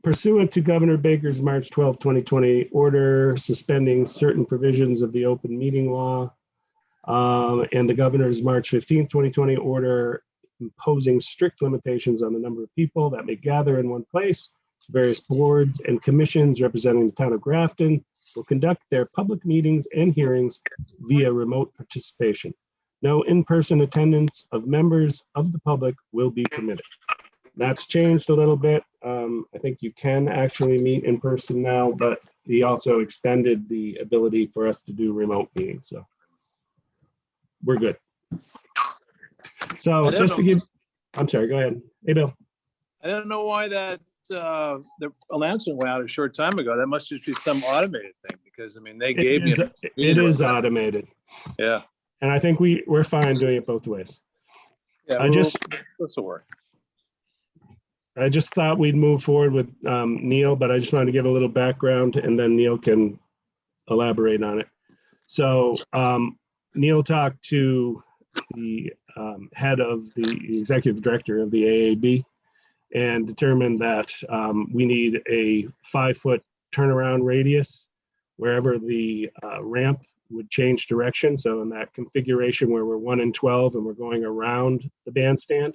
Pursuant to Governor Baker's March 12, 2020 order suspending certain provisions of the open meeting law, and the governor's March 15, 2020 order imposing strict limitations on the number of people that may gather in one place, various boards and commissions representing the town of Grafton will conduct their public meetings and hearings via remote participation. No in-person attendance of members of the public will be permitted. That's changed a little bit. I think you can actually meet in person now, but he also extended the ability for us to do remote meetings. So we're good. So just to give, I'm sorry, go ahead. Hey, Bill. I don't know why that the announcement went out a short time ago. That must just be some automated thing, because I mean they gave me. It is automated. Yeah. And I think we're fine doing it both ways. Yeah. This will work. I just thought we'd move forward with Neil, but I just wanted to give a little background and then Neil can elaborate on it. So Neil talked to the head of the executive director of the AAB and determined that we need a 5-foot turnaround radius wherever the ramp would change direction. So in that configuration where we're 1 in 12 and we're going around the bandstand,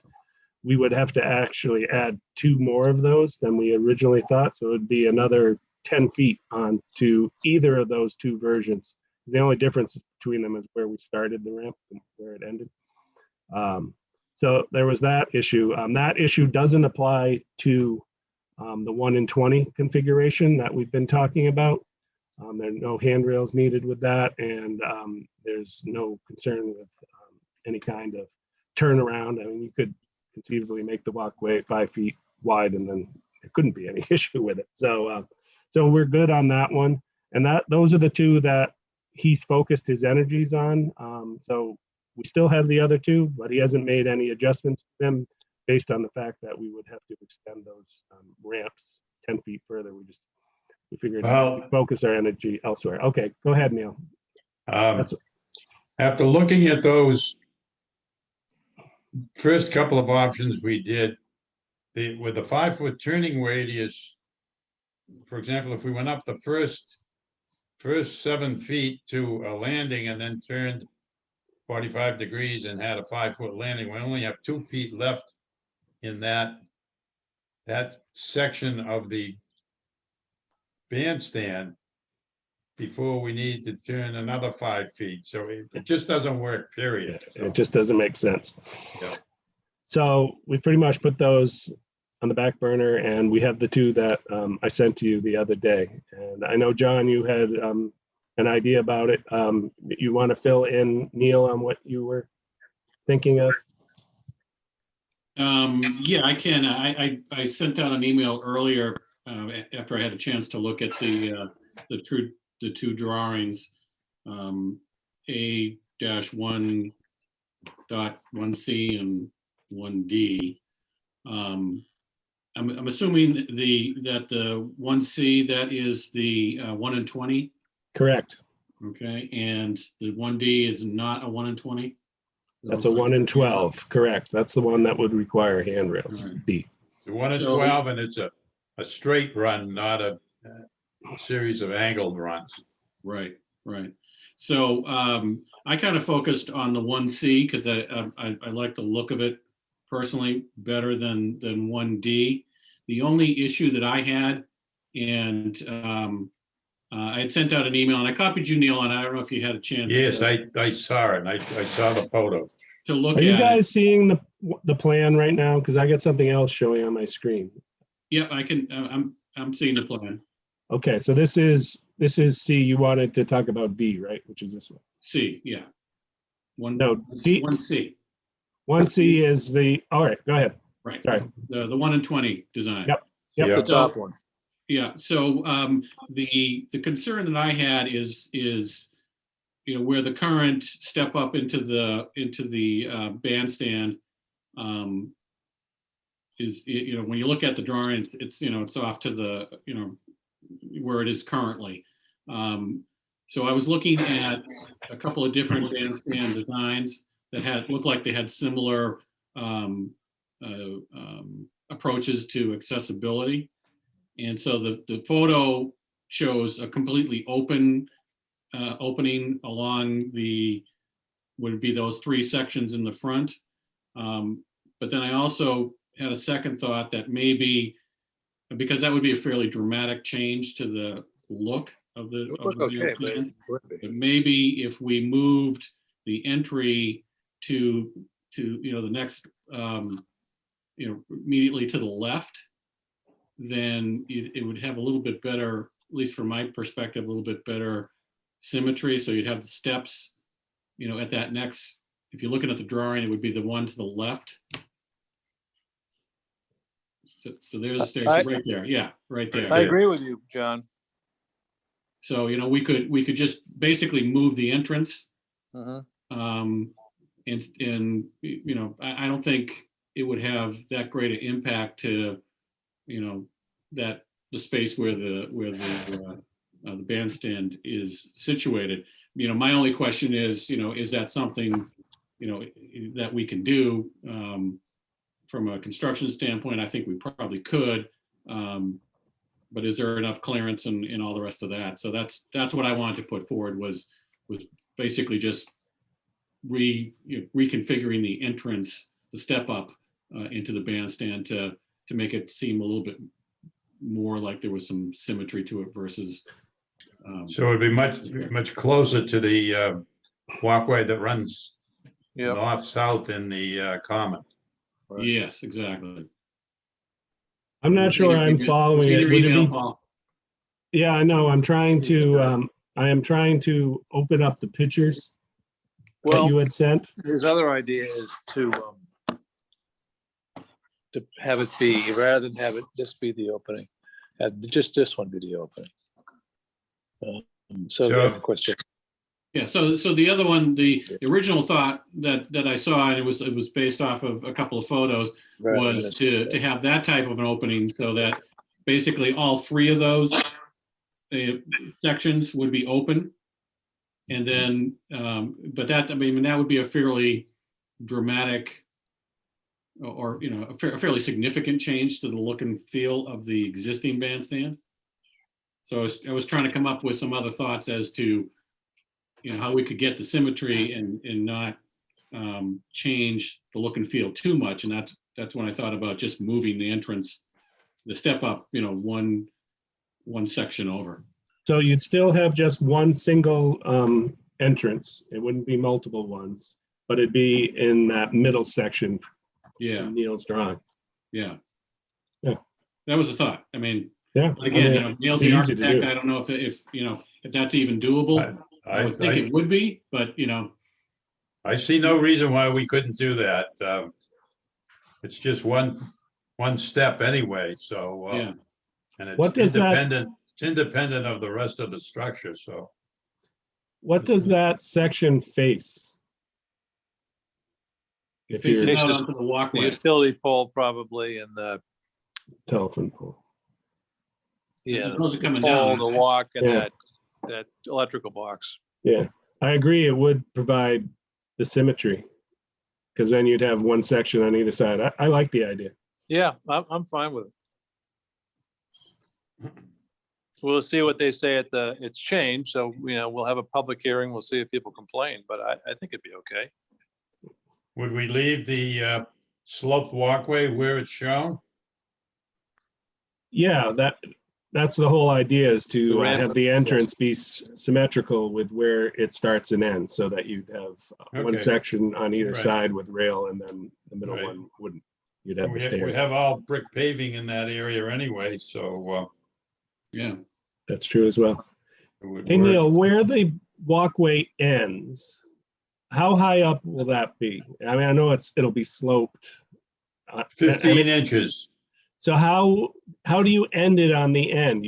we would have to actually add 2 more of those than we originally thought. So it would be another 10 feet onto either of those 2 versions. The only difference between them is where we started the ramp and where it ended. So there was that issue. That issue doesn't apply to the 1 in 20 configuration that we've been talking about. There are no handrails needed with that, and there's no concern with any kind of turnaround. I mean, you could conceivably make the walkway 5 feet wide, and then there couldn't be any issue with it. So, so we're good on that one. And those are the 2 that he's focused his energies on. So we still have the other 2, but he hasn't made any adjustments to them based on the fact that we would have to extend those ramps 10 feet further. We figured we'd focus our energy elsewhere. Okay, go ahead, Neil. After looking at those first couple of options we did, with the 5-foot turning radius, for example, if we went up the first 7 feet to a landing and then turned 45 degrees and had a 5-foot landing, we only have 2 feet left in that section of the bandstand before we need to turn another 5 feet. So it just doesn't work, period. It just doesn't make sense. Yeah. So we pretty much put those on the back burner, and we have the 2 that I sent to you the other day. And I know, John, you had an idea about it. You want to fill in, Neil, on what you were thinking of? Yeah, I can. I sent out an email earlier after I had a chance to look at the 2 drawings, A-1.1C and 1D. I'm assuming that the 1C, that is the 1 in 20. Correct. Okay, and the 1D is not a 1 in 20. That's a 1 in 12. Correct. That's the one that would require handrails. Right. D. The 1 in 12, and it's a straight run, not a series of angled runs. Right. So I kind of focused on the 1C because I like the look of it personally better than 1D. The only issue that I had, and I had sent out an email, and I copied you, Neil, and I don't know if you had a chance. Yes, I saw it. I saw the photo. To look Are at you guys it. seeing the plan right now? Because I got something else showing on my screen. Yeah, I can. I'm seeing the plan. Okay, so this is C. You wanted to talk about D, right? Which is this one. C, yeah. No, D. 1C. 1C is the. All right, go ahead. Right. Sorry. The 1 in 20 design. Yep. It's Yeah. the top one. Yeah. So the concern that I had is where the current step up into the bandstand is when you look at the drawing, it's off to the where it is currently. So I was looking at a couple of different bandstand designs that looked like they had similar approaches to accessibility. And so the photo shows a completely open opening along would be those 3 sections in the front. But then I also had a second thought that maybe, because that would be a fairly dramatic change to the look of the, It would of look the okay, but plan. it would be. But maybe if we moved the entry to the next, immediately to the left, then it would have a little bit better, at least from my perspective, a little bit better symmetry. So you'd have the steps, at that next, if you're looking at the drawing, it would be the one to the left. So there's the stairs right there. Yeah, right there. I agree with you, John. So, we could just basically move the entrance. Mhm. And I don't think it would have that great an impact to, that the space where the bandstand is situated. My only question is that something, that we can do, from a construction standpoint? I think we probably could. But is there enough clearance and all the rest of that? So that's what I wanted to put forward was basically just reconfiguring the entrance, the step up into the bandstand to make it seem a little bit more like there was some symmetry to it versus. So it'd be much closer to the walkway that runs Yep. north-south in the common. Right. Yes, exactly. I'm not sure I'm following Repeat it. your Would it email, be- Paul. Yeah, I know. I am trying to open up the pictures that you Well, had sent. his other idea is to have it be, rather than have it just be the opening, have just this one be the opening. So Sure. then, of course, Yeah, so the other one, the original thought that I saw, and it was based off of a couple of photos, was to have that type of an opening so that basically all 3 of those sections would be open. And then, but that would be a fairly dramatic or, a fairly significant change to the look and feel of the existing bandstand. So I was trying to come up with some other thoughts as to, how we could get the symmetry and not change the look and feel too much. And that's when I thought about just moving the entrance, the step up, one section over. So you'd still have just one single entrance. It wouldn't be multiple ones, but it'd be in that middle section Yeah, in Neil's drawing. yeah. Yeah. That was a thought. I mean, Yeah. again, Neil's the it'd be easy to architect. do. I don't know if that's even doable. I would think it would be, but I see no reason why we couldn't do that. It's just one step anyway, so. yeah. And What does that- it's independent of the rest of the structure, so. What does that section face? If Faces you're out Faces- onto the the walkway. utility pole probably, and the, telephone pole. Those are coming pole, down. the walk, and Yeah. that electrical box. Yeah, I agree. It would provide the symmetry. Because then you'd have one section on either side. I like the idea. Yeah, I'm fine with it. We'll see what they say it's changed, so, we'll have a public hearing, we'll see if people complain, but I think it'd be okay. Would we leave the sloped walkway where it's shown? Yeah, that's the whole idea, is to The ramp, have the entrance be symmetrical with where it starts and ends, so that you'd have one Okay. section on either Right. side with rail, and then the middle Right. one wouldn't. You'd have the We stairs. have all brick paving in that area anyway, so. Yeah. That's true as well. It would Hey work. Neil, where the walkway ends, how high up will that be? I mean, I know it'll be sloped. I mean, 15 inches. So how do you end it on the end?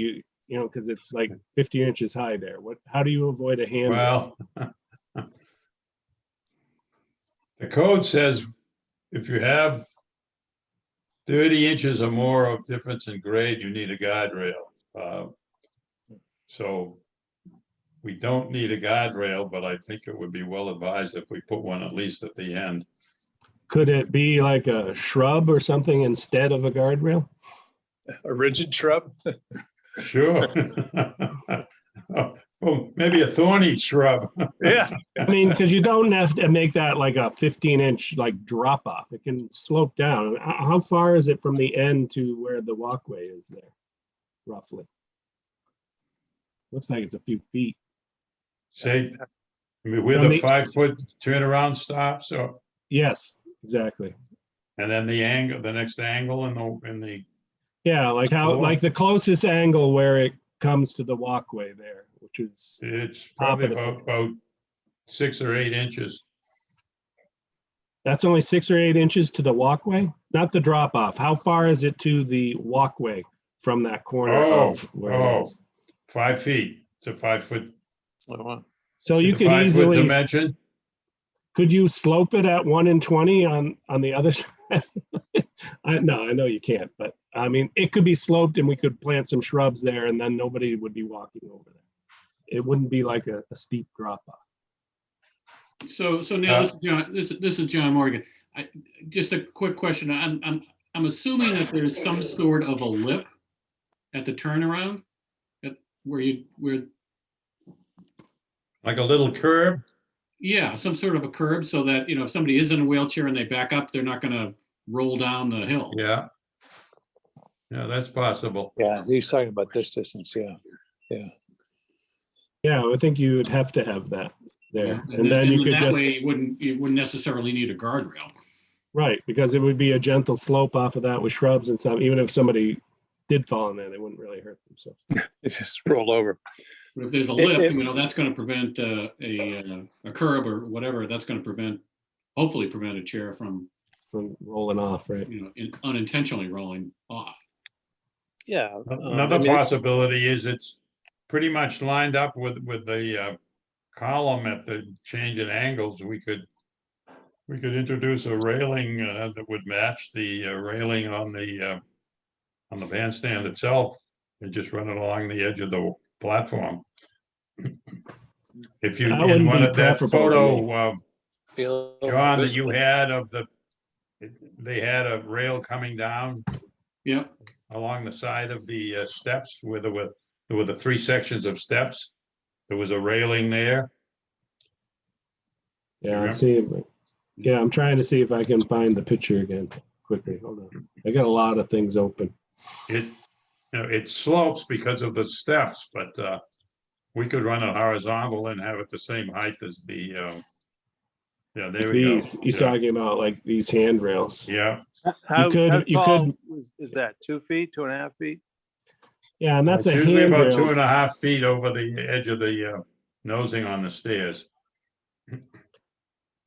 Because it's like 50 inches high there. How do you avoid a hand? Well, the code says if you have 30 inches or more of difference in grade, you need a guardrail. So we don't need a guardrail, but I think it would be well advised if we put one at least at the end. Could it be like a shrub or something instead of a guardrail? A rigid shrub? Sure. Oh, maybe a thorny shrub. Yeah. I mean, because you don't have to make that like a 15-inch like drop off. It can slope down. How far is it from the end to where the walkway is there, roughly? Looks like it's a few feet. Say, with From a the- 5-foot turnaround stop, so, Yes, exactly. and then the angle, the next angle in the, Yeah, like how, Cool. like the closest angle where it comes to the walkway there, which is, it's Top probably of the about 6 or 8 inches. that's only 6 or 8 inches to the walkway, not the drop off. How far is it to the walkway from that corner of where it is? 5 feet. It's a 5-foot. Oh, wow. So you the could 5-foot easily, dimension. could you slope it at 1 in 20 on the other side? I know you can't, but I mean, it could be sloped and we could plant some shrubs there and then nobody would be walking over there. It wouldn't be like a steep drop off. So now this is John, this is John Morgan. Just a quick question. I'm assuming that there's some sort of a lip at the turnaround where Like a little curb. yeah, some sort of a curb so that, if somebody is in a wheelchair and they back up, they're not gonna roll down the hill. Yeah. Yeah, that's possible. Yeah, he's talking about this distance, yeah. Yeah, I think you would have to have that there. Yeah, And then you could that just, way you wouldn't necessarily need a guardrail. right, because it would be a gentle slope off of that with shrubs and stuff. Even if somebody did fall in there, they wouldn't really hurt themselves. It just rolled over. But if there's a It- lip, it- that's gonna prevent a curb or whatever, that's gonna hopefully prevent a chair from, From rolling off, right? unintentionally rolling off. Yeah. Another possibility is it's pretty much lined up with the column at the change in angles. We could introduce a railing that would match the railing on the bandstand itself and just run it along the edge of the platform. If you, That in wouldn't one be of that preferable to photo, Feel- John, that you had of they had a rail coming down Yep, along the side of the steps where there were the 3 sections of steps. There was a railing there. Yeah, remember? I'm seeing, yeah, I'm trying to see if I can find the picture again quickly. Hold on. I got a lot of things open. It slopes because of the steps, but we could run it horizontal and have it the same height as the, yeah, there we go. He's Yeah. talking about like these handrails. Yeah, How could- you tall is that? 2 feet, 2.5 feet? Yeah, and that's it's a usually about handrail. 2.5 feet over the edge of the nosing on the stairs.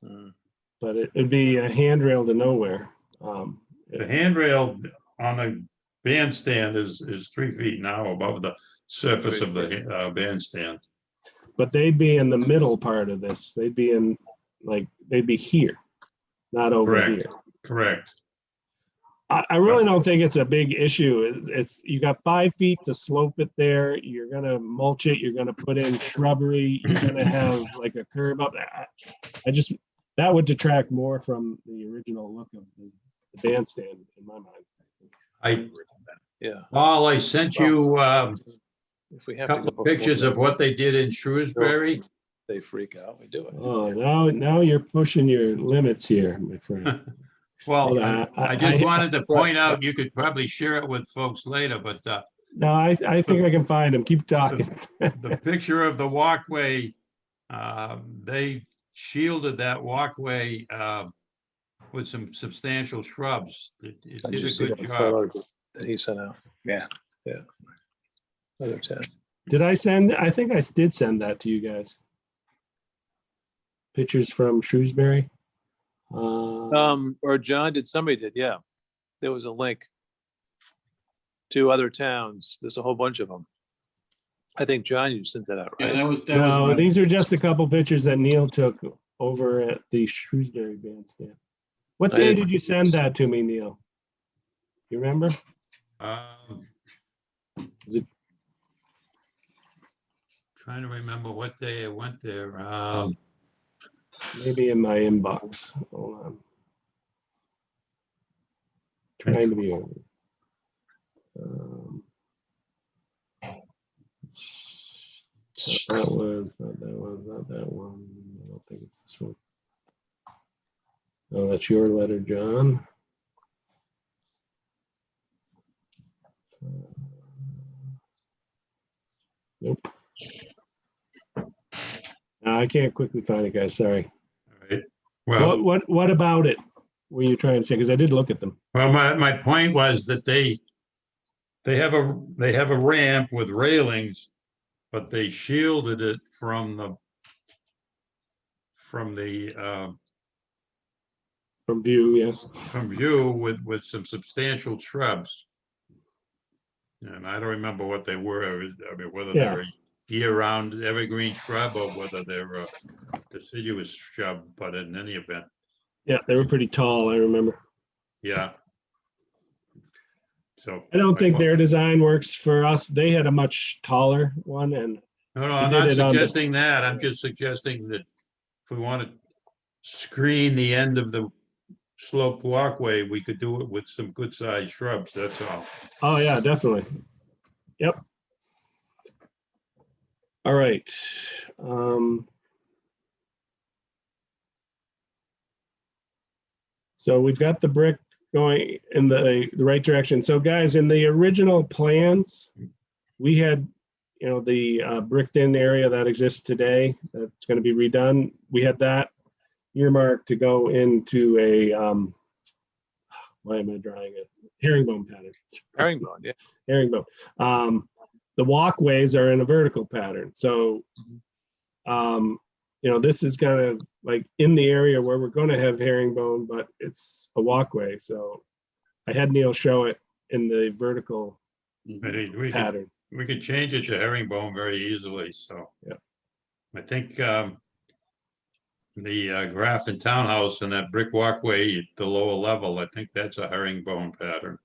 Mm. But it'd be a handrail to nowhere. The handrail on the bandstand is 3 feet now above the surface of the bandstand. But they'd be in the middle part of this. They'd be in, like, they'd be here, not over Correct. here. Correct. I really don't think it's a big issue. It's you got 5 feet to slope it there. You're gonna mulch it. You're gonna put in shrubbery. You're gonna have like a curb up. I just, that would detract more from the original look of the bandstand in my mind. Yeah. Paul, I sent you If we have a to couple go of pictures of what they did in Shrewsbury. They freak out, we do it. Oh, now you're pushing your limits here, my friend. Well, Hold on, I just wanted to point out, you could probably share it with folks later, but No, I think I can find him. Keep talking. the picture of the walkway, they shielded that walkway with some substantial shrubs. It I did a just see good that job. photo that he sent out. Yeah. Other 10. Did I send? I think I did send that to you guys. Pictures from Shrewsbury. Or John somebody did, yeah. There was a link to other towns. There's a whole bunch of them. I think John, you sent that out, yeah, right? that was No, my- these are just a couple pictures that Neil took over at the Shrewsbury bandstand. What I day didn't- did you send that to me, Neil? You remember? Is it- Trying to remember what day I went there. Maybe in my inbox. Hold on. Trying to be over. Um, not that one, not that one, not that one. I don't think it's this one. Oh, that's your letter, John. Nope. No, I can't quickly find it, guys. Sorry. All right. Well, What about it were you trying to say? Because I did look at them. my point was that they have a ramp with railings, but they shielded it from the From view, yes. from view with some substantial shrubs. And I don't remember what they were. I mean, whether Yeah. they're a year-round evergreen shrub or whether they're a deciduous shrub, but in any event, Yeah, they were pretty tall, I remember. yeah. So. I don't think my- their design works for us. They had a much taller one, and No, we I'm did not it on the- suggesting that. I'm just suggesting that if we want to screen the end of the sloped walkway, we could do it with some good-sized shrubs, that's all. oh yeah, definitely. Yep. All right. So we've got the brick going in the right direction. So guys, in the original plans, we had, the bricked in area that exists today, that's going to be redone. We had that earmarked to go into a, why am I drawing it? Herringbone pattern. Herringbone, yeah. Herringbone. The walkways are in a vertical pattern. So, this is kind of like in the area where we're going to have herringbone, but it's a walkway. So I had Neil show it in the vertical But we could, pattern. we could change it to herringbone very easily, so. Yeah. I think the Grafton Townhouse and that brick walkway at the lower level, I think that's a herringbone pattern.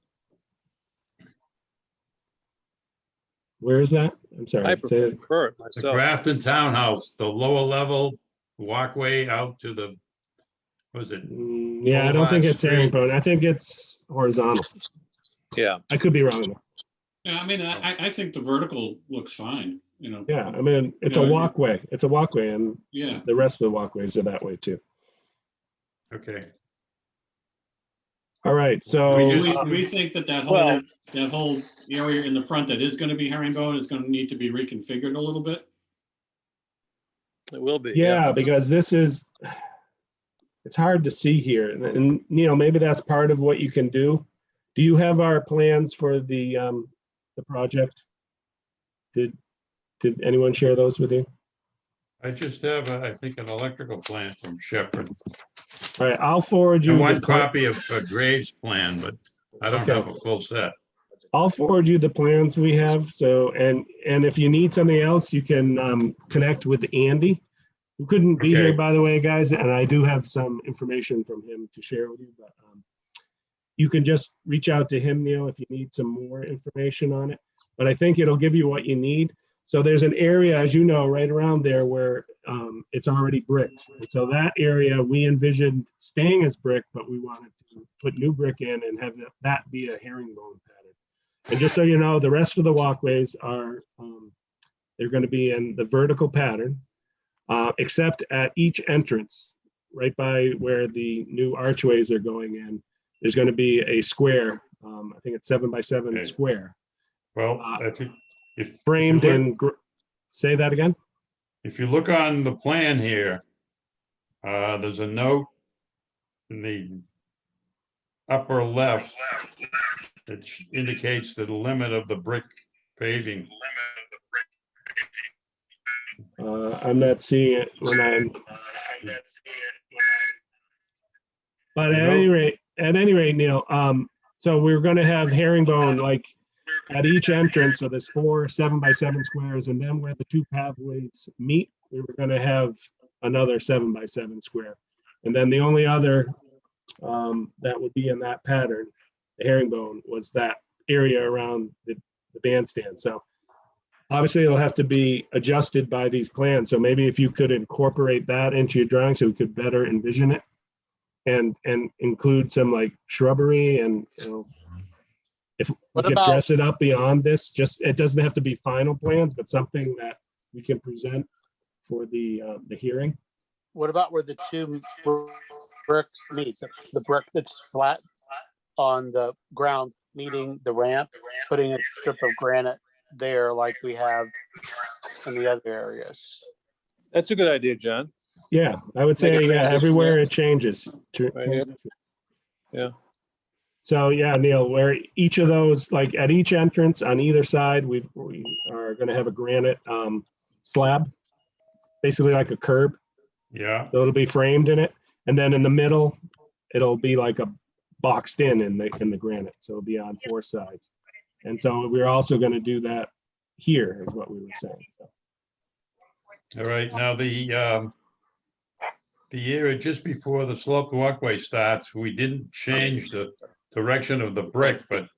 Where is that? I'm I sorry. Say it. prefer it The myself. Grafton Townhouse, the lower level walkway out to the, was it? Yeah, I don't think Boulevard it's Street. herringbone. I think it's horizontal. Yeah, I could be wrong. Yeah, I mean, I think the vertical looks fine, Yeah, I mean, it's a Yeah. walkway. It's a walkway, and Yeah, the rest of the walkways are that way too. Okay, All right, so We do just- we think that Well- whole area in the front that is gonna be herringbone is gonna need to be reconfigured a little bit? it will be. yeah, because this is, it's hard to see here. And Neil, maybe that's part of what you can do. Do you have our plans for the project? Did anyone share those with you? I just have, I think, an electrical plan from Shepherd. All right, I'll forward you. And the one pla- copy of Graves' plan, but I don't Okay. have a full set. I'll forward you the plans we have. So, and if you need something else, you can connect with Andy, who couldn't be here, Okay. by the way, guys. And I do have some information from him to share with you, but you can just reach out to him, Neil, if you need some more information on it. But I think it'll give you what you need. So there's an area, as you know, right around there where it's already bricked. And so that area we envisioned staying as brick, but we wanted to put new brick in and have that be a herringbone pattern. And just so you know, the rest of the walkways are, they're going to be in the vertical pattern, except at each entrance, right by where the new archways are going in, there's going to be a square. I think it's 7 by 7 Okay. square, Well, I think if. framed if you look- in, say that again? If you look on the plan here, there's a note in the upper left that indicates the limit of the brick paving. I'm not seeing it when I'm. But at any rate, Neil, so we're gonna have herringbone like at each entrance, so there's 4 7 by 7 squares, and then where the two pathways meet, we were gonna have another 7 by 7 square. And then the only other that would be in that pattern, the herringbone, was that area around the bandstand. So obviously it'll have to be adjusted by these plans. So maybe if you could incorporate that into your drawing so we could better envision it and include some like shrubbery and, if we What could about- dress it up beyond this, just, it doesn't have to be final plans, but something that we can present for the hearing. What about where the two bricks meet, the brick that's flat on the ground meeting the ramp, putting a strip of granite there like we have in the other areas? That's a good idea, John. Yeah, I would Make a say, yeah, transition, everywhere yeah. it changes. Right here. Transitions. Yeah. So, yeah, Neil, where each of those, like at each entrance on either side, we are gonna have a granite slab, basically like a curb. Yeah, So it'll be framed in it. And then in the middle, it'll be like a boxed in the granite. So it'll be on 4 sides. And so we're also gonna do that here, is what we were saying. So, all right. Now, the area just before the sloped walkway starts, we didn't change the direction of the brick, but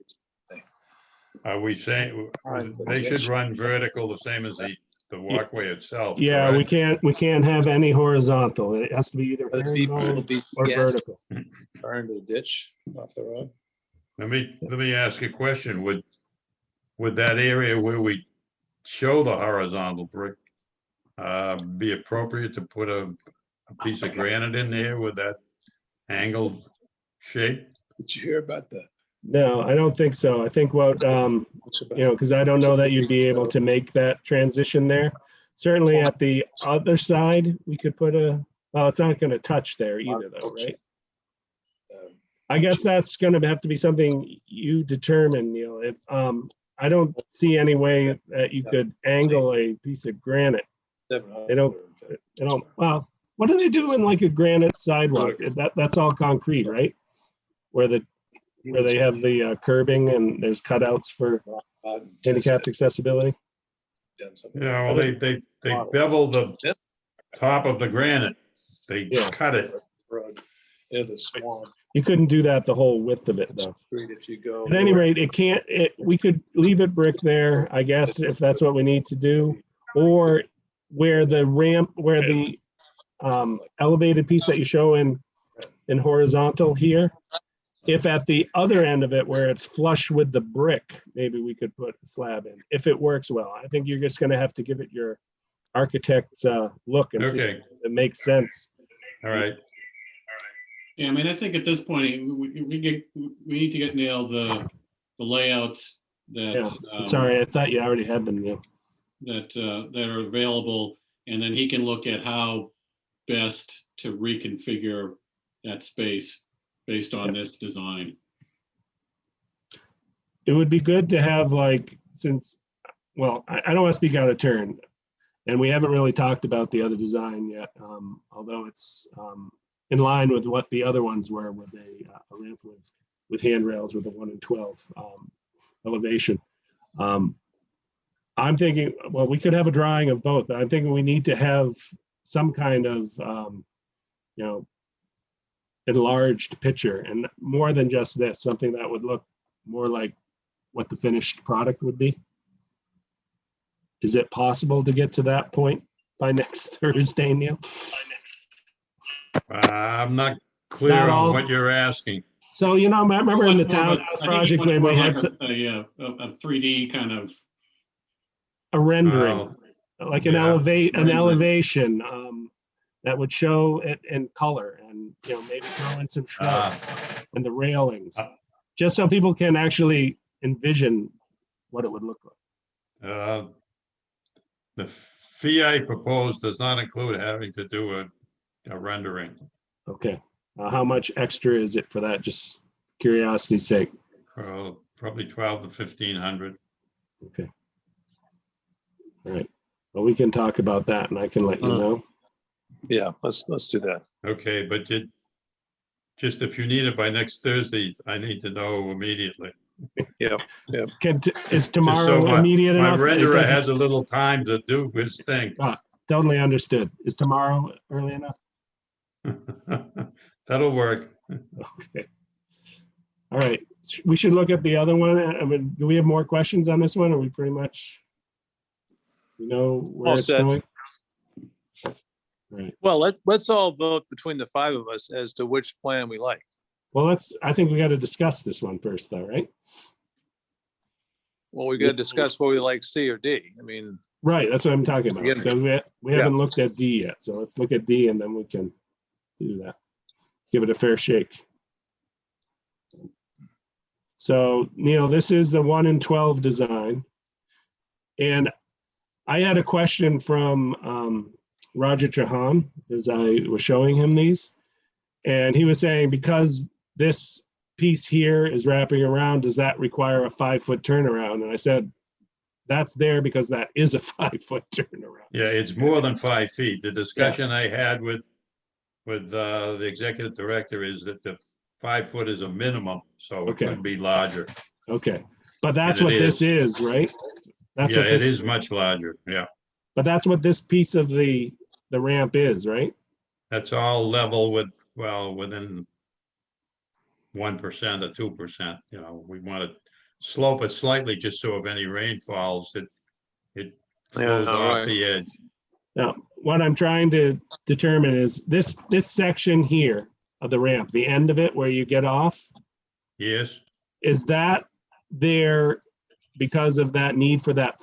are we saying they should run vertical the same as the walkway itself? yeah, we correct? can't have any horizontal. It has to be either It'll be horizontal or gas vertical. Far into the ditch off the road. Let me ask a question. Would that area where we show the horizontal brick be appropriate to put a piece of granite in there with that angled shape? Did you hear about that? No, I don't think so. I think what, because I don't know that you'd be able to make that transition there. Certainly at the other side, we could put well, it's not going to touch there either though, right? I guess that's going to have to be something you determine, Neil. If, I don't see any way that you could angle a piece of granite. They don't, well, what do they do in like a granite sidewalk? That's all concrete, right? Where they have the curbing and there's cutouts for handicapped accessibility. Yeah, well, they bevel the top of the granite. They Yeah. cut it. Yeah, the swamp, You couldn't do that the whole width of it though. street if you go. At any rate, we could leave it brick there, I guess, if that's what we need to do. Or where the ramp, where the elevated piece that you show in horizontal here, if at the other end of it where it's flush with the brick, maybe we could put a slab in, if it works well. I think you're just gonna have to give it your architect's look and see Okay, if it makes sense. all right. Yeah, I mean, I think at this point, we need to get Neil the layouts Yeah, that. sorry, I thought you already had them, Neil. that are available, and then he can look at how best to reconfigure that space based on this design. It would be good to have like, since, well, I don't want to speak out of turn. And we haven't really talked about the other design yet, although it's in line with what the other ones were with a ramp with handrails with a 1 in 12 elevation. I'm thinking, well, we could have a drawing of both, but I'm thinking we need to have some kind of, enlarged picture, and more than just this, something that would look more like what the finished product would be. Is it possible to get to that point by next Thursday, Neil? I'm not clear Not all. on what you're asking. So, remember in the Much more of a- townhouse I think project much when more we had like a 3D kind of. a rendering, like an yeah, rendering. elevation, that would show it in color and, maybe throw in some shrubs and the railings, just so people can actually envision what it would look like. The fee I proposed does not include having to do a rendering. Okay. How much extra is it for that? Just curiosity's sake. Probably 12 to 1,500. Okay. All right. Well, we can talk about that and I can let you know. Yeah, let's do that. Okay, but just if you need it by next Thursday, I need to know immediately. Is tomorrow my- immediate My enough? It renderer doesn't- has a little time to do his thing. Totally understood. Is tomorrow early enough? That'll work. Okay. All right. We should look at the other one. I mean, do we have more questions on this one? Are we pretty much, where All it's set. going? All right. Well, let's all vote between the 5 of us as to which plan we like. Well, I think we got to discuss this one first though, right? Well, we gotta discuss what we like, C or D. I mean, Right, that's what I'm talking Yeah. about. So we haven't looked at D yet, so let's look at D and then we can do that. Give it a fair shake. So, Neil, this is the 1 in 12 design. And I had a question from Roger Trahan as I was showing him these. And he was saying, because this piece here is wrapping around, does that require a 5-foot turnaround? And I said, that's there because that is a 5-foot turnaround. Yeah, it's more than 5 feet. The discussion I had with the executive director is that the 5 foot is a minimum, so it Okay. could be larger. Okay, but that's And it what this is, right? That's Yeah, what it this is much larger, yeah. But that's what this piece of the ramp is, right? That's all level with, well, within 1% or 2%, you know, we want to slope it slightly just so if any rain falls, it flows Yeah, off right. the edge. Now, what I'm trying to determine is this section here of the ramp, the end of it where you get off, Yes, is that there because of that need for that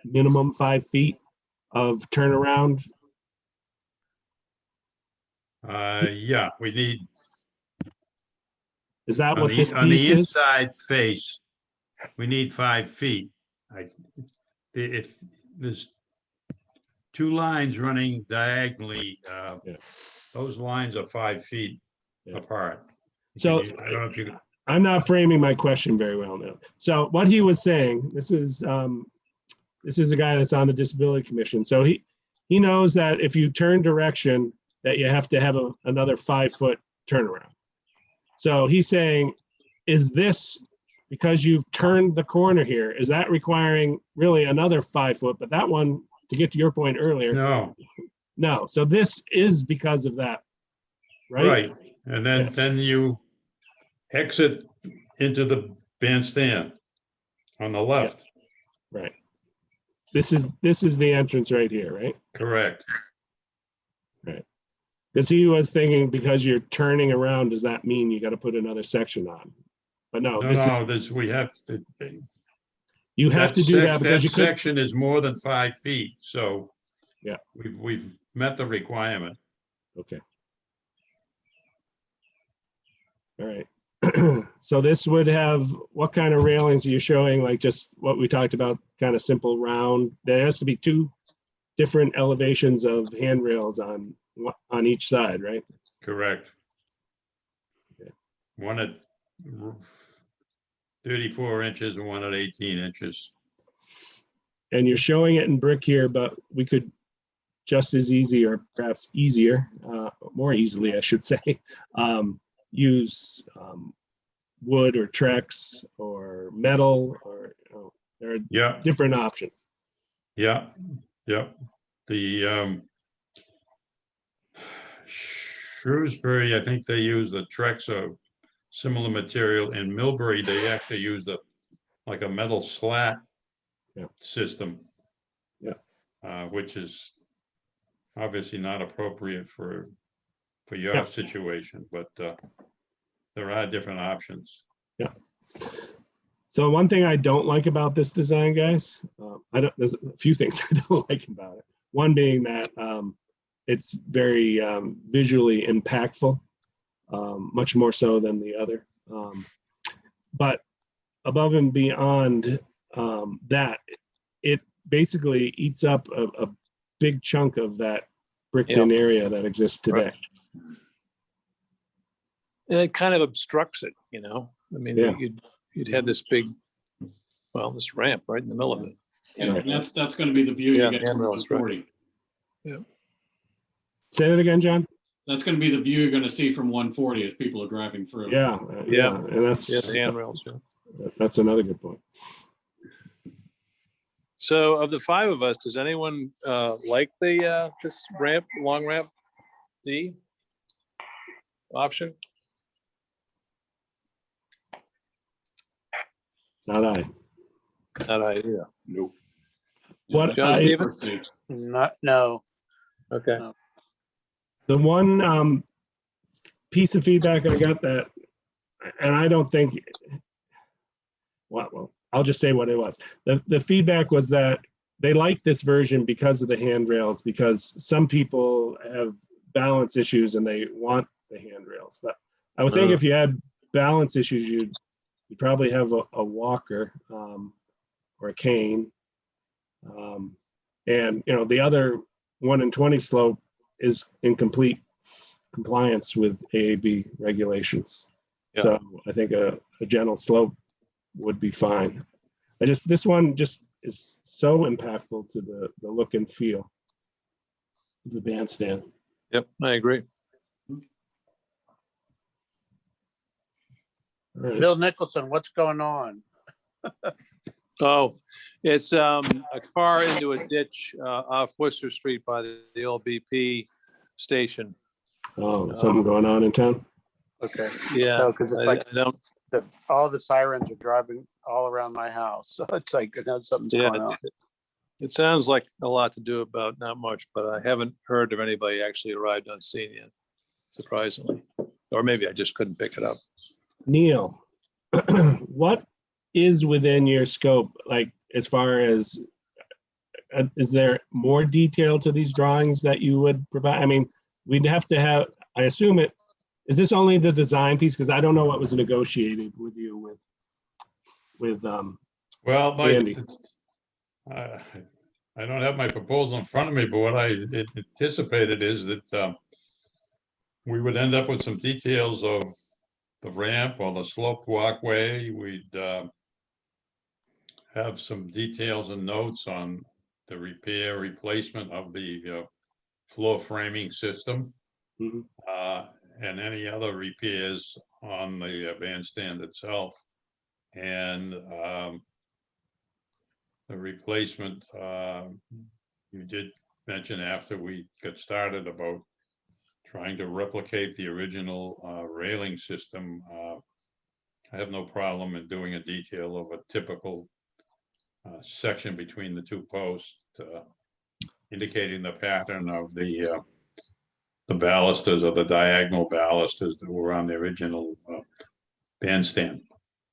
minimum 5 feet of turnaround? yeah, we need, Is that on what this the piece is? inside face, we need 5 feet. If there's 2 lines running diagonally, Yeah. those lines are 5 feet Yeah. apart. So I don't know if you, I'm not framing my question very well now. So what he was saying, this is a guy that's on the Disability Commission. So he knows that if you turn direction, that you have to have another 5-foot turnaround. So he's saying, is this, because you've turned the corner here, is that requiring really another 5 foot? But that one, to get to your point earlier, no, so this is because of that, right? right. And then, Yes. then you exit into the bandstand on the left, Right. This is the entrance right here, right? correct. Because he was thinking, because you're turning around, does that mean you got to put another section on? But no, No, we have to. you have to do that because That you could. section is more than 5 feet, so. Yeah. We've met the requirement. Okay. All right. So this would have, what kind of railings are you showing? Like just what we talked about, kind of simple round. There has to be 2 different elevations of handrails on each side, right? Correct. Okay. One at 34 inches and one at 18 inches. And you're showing it in brick here, but we could just as easy, or perhaps easier, more easily, I should say, use wood or Trex or metal, or there are Yeah, different options. yeah, yeah. The Shrewsbury, I think they use the Trex or similar material. In Millbury, they actually use like a metal slat Yeah. system. Yeah. Which is obviously not appropriate for your Yeah. situation, but there are different options. So one thing I don't like about this design, guys, there's a few things I don't like about it. One being that it's very visually impactful, much more so than the other. But above and beyond that, it basically eats up a big chunk of that bricked in area that exists today. Right. And it kind of obstructs it, you know? I mean, Yeah. you'd have this big, well, this ramp right in the middle of it. And that's gonna be the view Yeah, you get from handrails, right. 140. Say that again, John? That's gonna be the view you're gonna see from 140 as people are driving through. Yeah, Yeah. and Yeah, the handrails, yeah. that's another good point. So of the 5 of us, does anyone like the this ramp, long ramp D option? Not I. Not idea. Nope. What John I- Stevens? No. Okay. The one piece of feedback I got that, and I don't think, well, I'll just say what it was. The feedback was that they like this version because of the handrails, because some people have balance issues and they want the handrails. But I would think if you had balance issues, you'd probably have a walker or a cane. And the other 1 in 20 slope is in complete compliance with AAB regulations. Yeah. So I think a gentle slope would be fine. This one just is so impactful to the look and feel of the bandstand. Yep, I agree. All right. Bill Nicholson, what's going on? Oh, it's a car into a ditch off Worcester Street by the old BP station. Oh, something going on in town? Okay. Yeah. No, because it's I- like I don't, all the sirens are driving all around my house. So it's like, something's yeah, going on. it sounds like a lot to do about not much, but I haven't heard of anybody actually arrived on scene yet, surprisingly. Or maybe I just couldn't pick it up. Neil, what is within your scope, like as far as, is there more detail to these drawings that you would provide? I mean, we'd have to have, I assume is this only the design piece? Because I don't know what was negotiated with you with Well, Andy. I don't have my proposal in front of me, but what I anticipated is that we would end up with some details of the ramp or the sloped walkway. We'd have some details and notes on the repair, replacement of the floor framing system. Mhm. And any other repairs on the bandstand itself. And the replacement, you did mention after we got started about trying to replicate the original railing system. I have no problem in doing a detail of a typical section between the two posts, indicating the pattern of the balusters or the diagonal balusters that were on the original bandstand.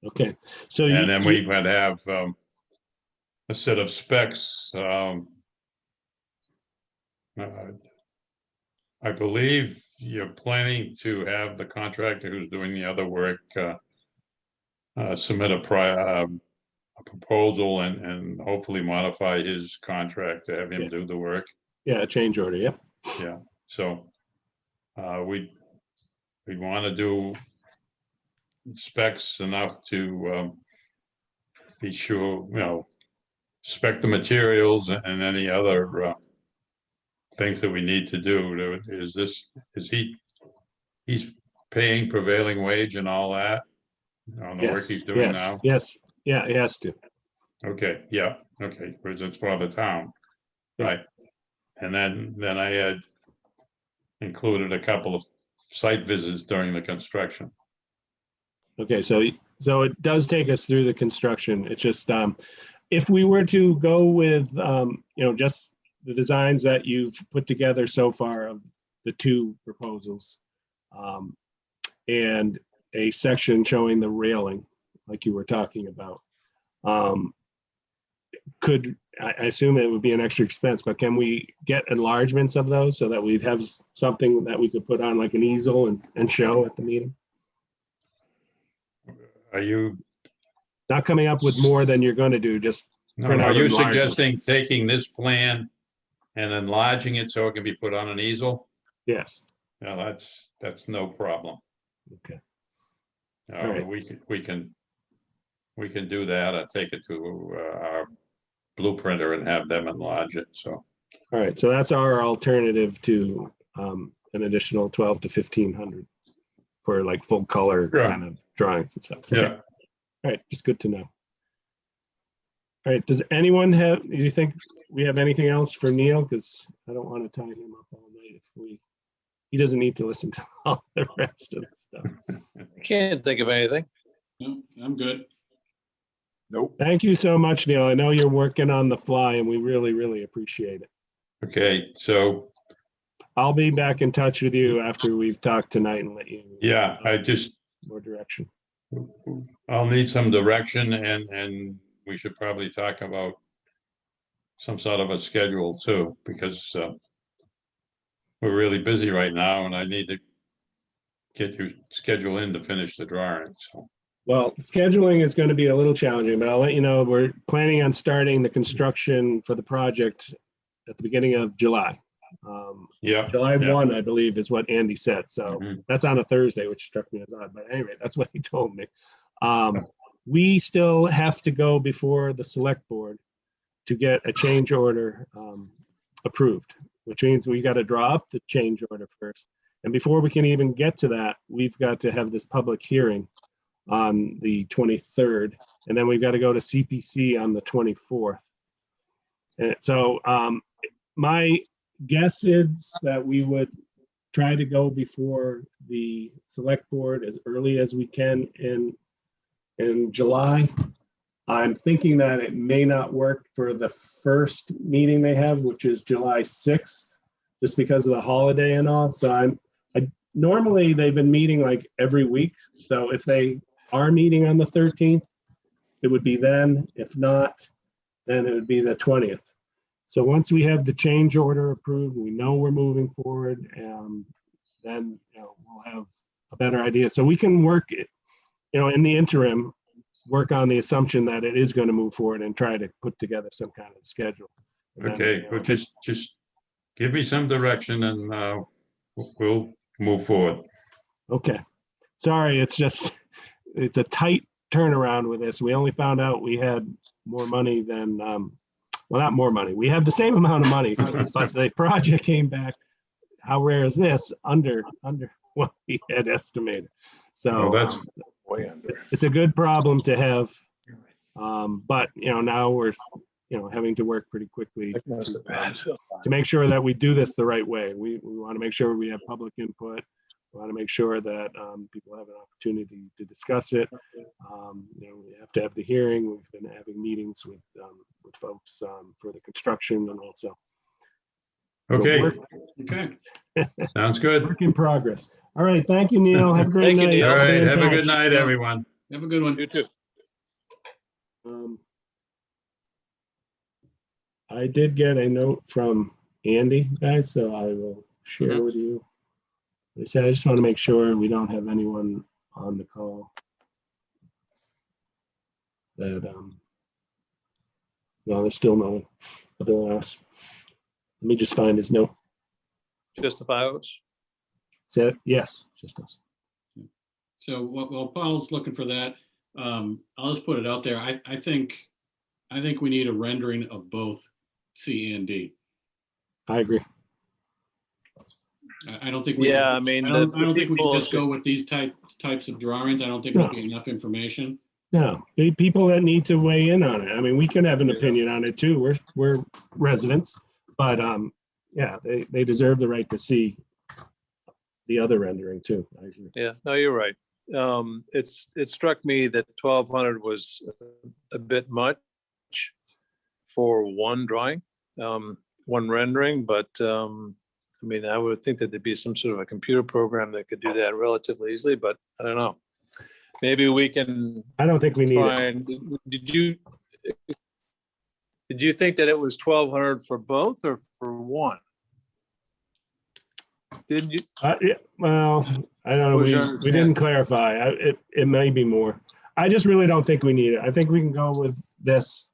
Okay, so And then we would have a set of specs. I believe you're planning to have the contractor who's doing the other work submit a proposal and hopefully modify his contract to have him Yeah. do the work. yeah, a change order, yep. Yeah, so we want to do specs enough to be sure, spec the materials and any other things that we need to do. He's paying prevailing wage and all that on the work Yes, he's doing yes, now? yes, yeah, he has to. Okay, yeah, okay, because it's for the town, Yeah. right? And then I had included a couple of site visits during the construction. Okay, so it does take us through the construction. It's just, if we were to go with, just the designs that you've put together so far of the two proposals, and a section showing the railing, like you were talking about, I assume it would be an extra expense, but can we get enlargements of those so that we'd have something that we could put on like an easel and show at the meeting? Are you, Not coming up with more than you're going to do, just no, Print are out you enlargements. suggesting taking this plan and enlarging it so it can be put on an easel? yes. No, that's no problem. Okay. All right. We can do that. I'll take it to our blueprinter and have them enlarge it, so. All right. So that's our alternative to an additional 12 to 1,500 for like full color Sure. kind of drawings and stuff. Okay. Yeah, All right. Just good to know. All right. Does anyone do you think we have anything else for Neil? Because I don't want to tie him up all night he doesn't need to listen to all the rest of the stuff. I can't think of anything. No, I'm good. nope. Thank you so much, Neil. I know you're working on the fly and we really, really appreciate it. Okay, so, I'll be back in touch with you after we've talked tonight and let you. yeah, I just, More direction. I'll need some direction and we should probably talk about some sort of a schedule too, because we're really busy right now and I need to get your schedule in to finish the drawing, so. Well, scheduling is going to be a little challenging, but I'll let you know, we're planning on starting the construction for the project at the beginning of July. Yeah. July yeah. 1, I believe, is what Andy said. So Mhm. that's on a Thursday, which struck me as odd, but anyway, that's what he told me. We still have to go before the select board to get a change order approved, which means we got to draw up the change order first. And before we can even get to that, we've got to have this public hearing on the 23rd, and then we've got to go to CPC on the 24th. And so my guess is that we would try to go before the select board as early as we can in July. I'm thinking that it may not work for the first meeting they have, which is July 6th, just because of the holiday and all. So normally they've been meeting like every week. So if they are meeting on the 13th, it would be then. If not, then it would be the 20th. So once we have the change order approved, we know we're moving forward, and then we'll have a better idea. So we can work, in the interim, work on the assumption that it is going to move forward and try to put together some kind of schedule. And then, Okay, well, just give me some direction and we'll move forward. Okay. Sorry, it's a tight turnaround with this. We only found out we had more money than, well, not more money. We have the same amount of money, but the project came back, how rare is this, under what we had estimated. So Oh, that's Way under. it's a good problem to have. But, now we're, having to work pretty quickly to make sure that we do this the right way. We want to make sure we have public input. We want to make sure that people have an opportunity to discuss it. We have to have the hearing. We've been having meetings with folks for the construction and also. So okay. Okay. Sounds good. Work in progress. All right. Thank you, Neil. Have a great Thank you, night. Neil. All Stay right, in have a touch. good night, everyone. Have a good one. You too. I did get a note from Andy, guys, so I will share with you. I just want to make sure we don't have anyone on the call that, no, there's still no other else. Let me just find his note. Just the files. Said, yes, just us. So while Paul's looking for that, I'll just put it out there. I think we need a rendering of both C and D. I agree. I don't think we. Yeah, I mean, I don't the think we can people- just go with these types of drawings. I don't think there'll be enough information. No, the people that need to weigh in on it. I mean, we can have an opinion on it too. We're residents, but yeah, they deserve the right to see the other rendering too. I agree. Yeah, no, you're right. It struck me that 1,200 was a bit much for one drawing, one rendering, but I mean, I would think that there'd be some sort of a computer program that could do that relatively easily, but I don't know. Maybe we can I don't think we need try it. and, did you think that it was 1,200 for both or for one? Didn't you? Yeah, well, I don't know. What was your We understanding? didn't clarify. It may be more. I just really don't think we need it. I think we can go with this.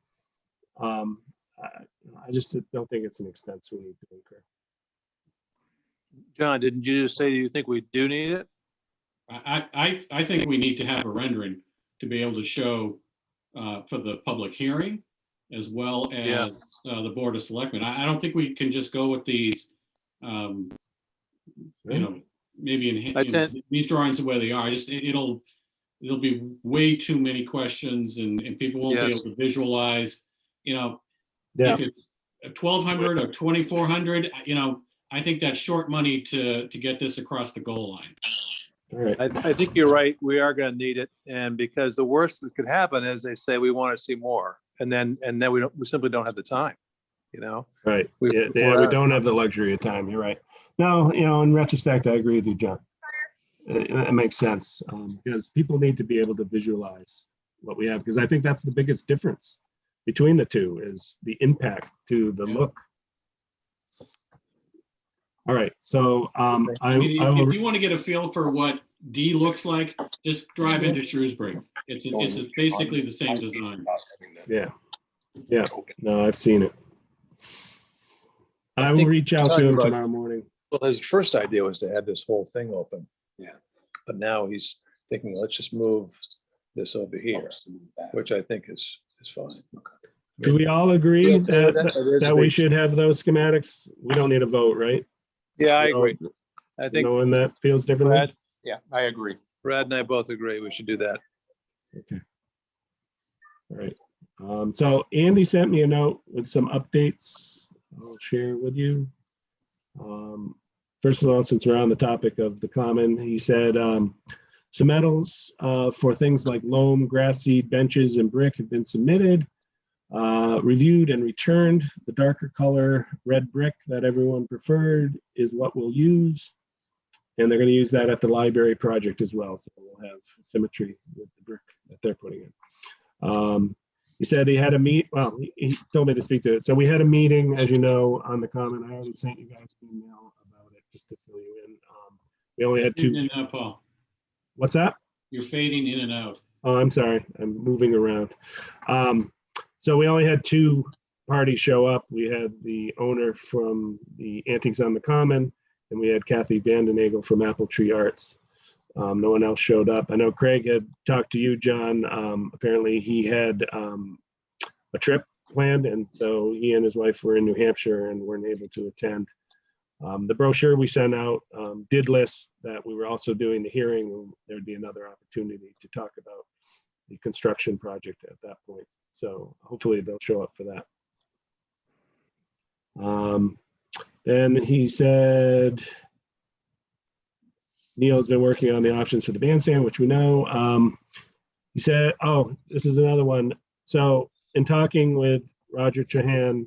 I just don't think it's an expense we need to incur. John, didn't you just say you think we do need it? I think we need to have a rendering to be able to show for the public hearing as well as Yeah. The Board of Selectmen. I don't think we can just go with these, maybe I tend- these drawings the way they are. It'll be way too many questions and people won't be Yes. able to visualize, Yeah, if it's 1,200 or 2,400, I think that's short money to get this across the goal line. all right. I think you're right. We are going to need it. And because the worst that could happen is they say, we want to see more. And then we simply don't have the time, Right. We- Yeah, we don't have the luxury of time. You're right. No, in retrospect, I agree with you, John. It makes sense because people need to be able to visualize what we have, because I think that's the biggest difference between the two is the impact to the Yeah. look. All right, so I mean, I if will, you want to get a feel for what D looks like, just drive into Shrewsbury. It's basically the same design. yeah, no, I've seen it. I will think reach out to talking him about- tomorrow morning. Well, his first idea was to have this whole thing open. Yeah. But now he's thinking, let's just move this over here, which I think is fine. Do we all agree You okay with that, It is that we big. should have those schematics? We don't need a vote, right? Yeah, I No- agree. I think No one that feels differently? Brad, Yeah, I agree. Brad and I both agree we should do that. Okay. All right. So Andy sent me a note with some updates I'll share with you. First of all, since we're on the topic of the common, he said submittals for things like loam, grass seed, benches, and brick have been submitted, reviewed and returned. The darker color red brick that everyone preferred is what we'll use. And they're going to use that at the library project as well. So we'll have symmetry with the brick that they're putting in. He said he had a he told me to speak to it. So we had a meeting, as you know, on the common. I already sent you guys an email about it just to fill you in. We only had In two. and out, Paul. What's that? You're fading in and out. Oh, I'm sorry. I'm moving around. So we only had two parties show up. We had the owner from the Antiques on the Common, and we had Kathy Vandenagel from Apple Tree Arts. No one else showed up. I know Craig had talked to you, John. Apparently he had a trip planned, and so he and his wife were in New Hampshire and weren't able to attend. The brochure we sent out did list that we were also doing the hearing, and there'd be another opportunity to talk about the construction project at that point. So hopefully they'll show up for that. Then he said Neil's been working on the options for the bandstand, which we know. He said, oh, this is another one. So in talking with Roger Trahan,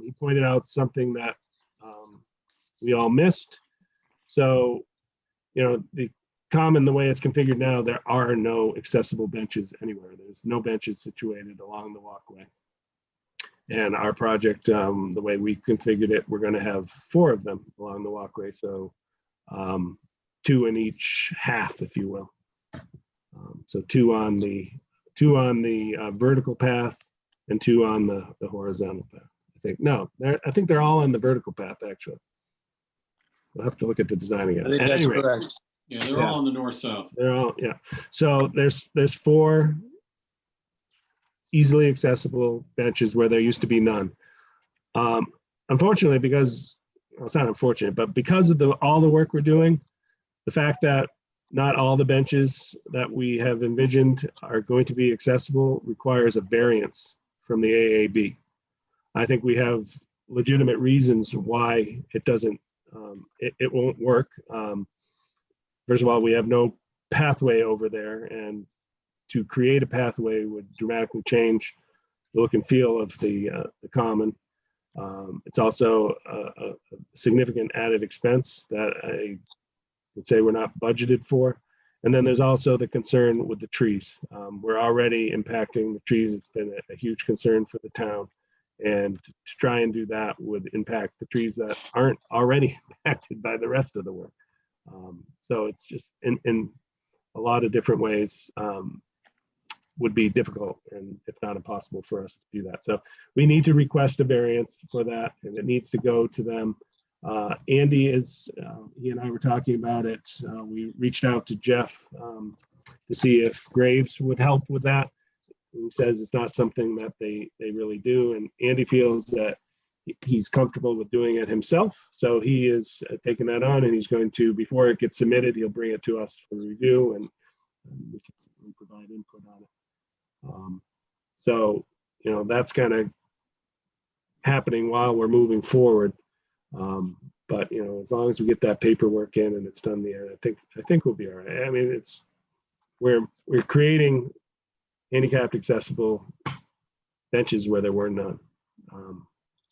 he pointed out something that we all missed. So, you know, the common, the way it's configured now, there are no accessible benches anywhere. There's no benches situated along the walkway. And our project, the way we configured it, we're going to have 4 of them along the walkway. So 2 in each half, if you will. So 2 on the vertical path and 2 on the horizontal path. I think they're all on the vertical path, actually. We'll have to look at the design again. I think At that's any rate, correct. Yeah, they're all on the north-south. they're all, yeah. So there's 4 easily accessible benches where there used to be none. Unfortunately, because, well, it's not unfortunate, but because of all the work we're doing, the fact that not all the benches that we have envisioned are going to be accessible requires a variance from the AAB. I think we have legitimate reasons why it doesn't, it won't work. First of all, we have no pathway over there, and to create a pathway would dramatically change the look and feel of the common. It's also a significant added expense that I would say we're not budgeted for. And then there's also the concern with the trees. We're already impacting the trees. It's been a huge concern for the town. And to try and do that would impact the trees that aren't already impacted by the rest of the work. So it's just in a lot of different ways would be difficult, and if not impossible for us to do that. So we need to request a variance for that, and it needs to go to them. Andy he and I were talking about it. We reached out to Jeff to see if Graves would help with that. He says it's not something that they really do, and Andy feels that he's comfortable with doing it himself. So he is taking that on, and he's going to, before it gets submitted, he'll bring it to us for review, and we can provide input on it. So, you know, that's kind of happening while we're moving forward. But, you know, as long as we get that paperwork in and it's done there, I think we'll be all right. I mean, we're creating handicapped accessible benches where there were none.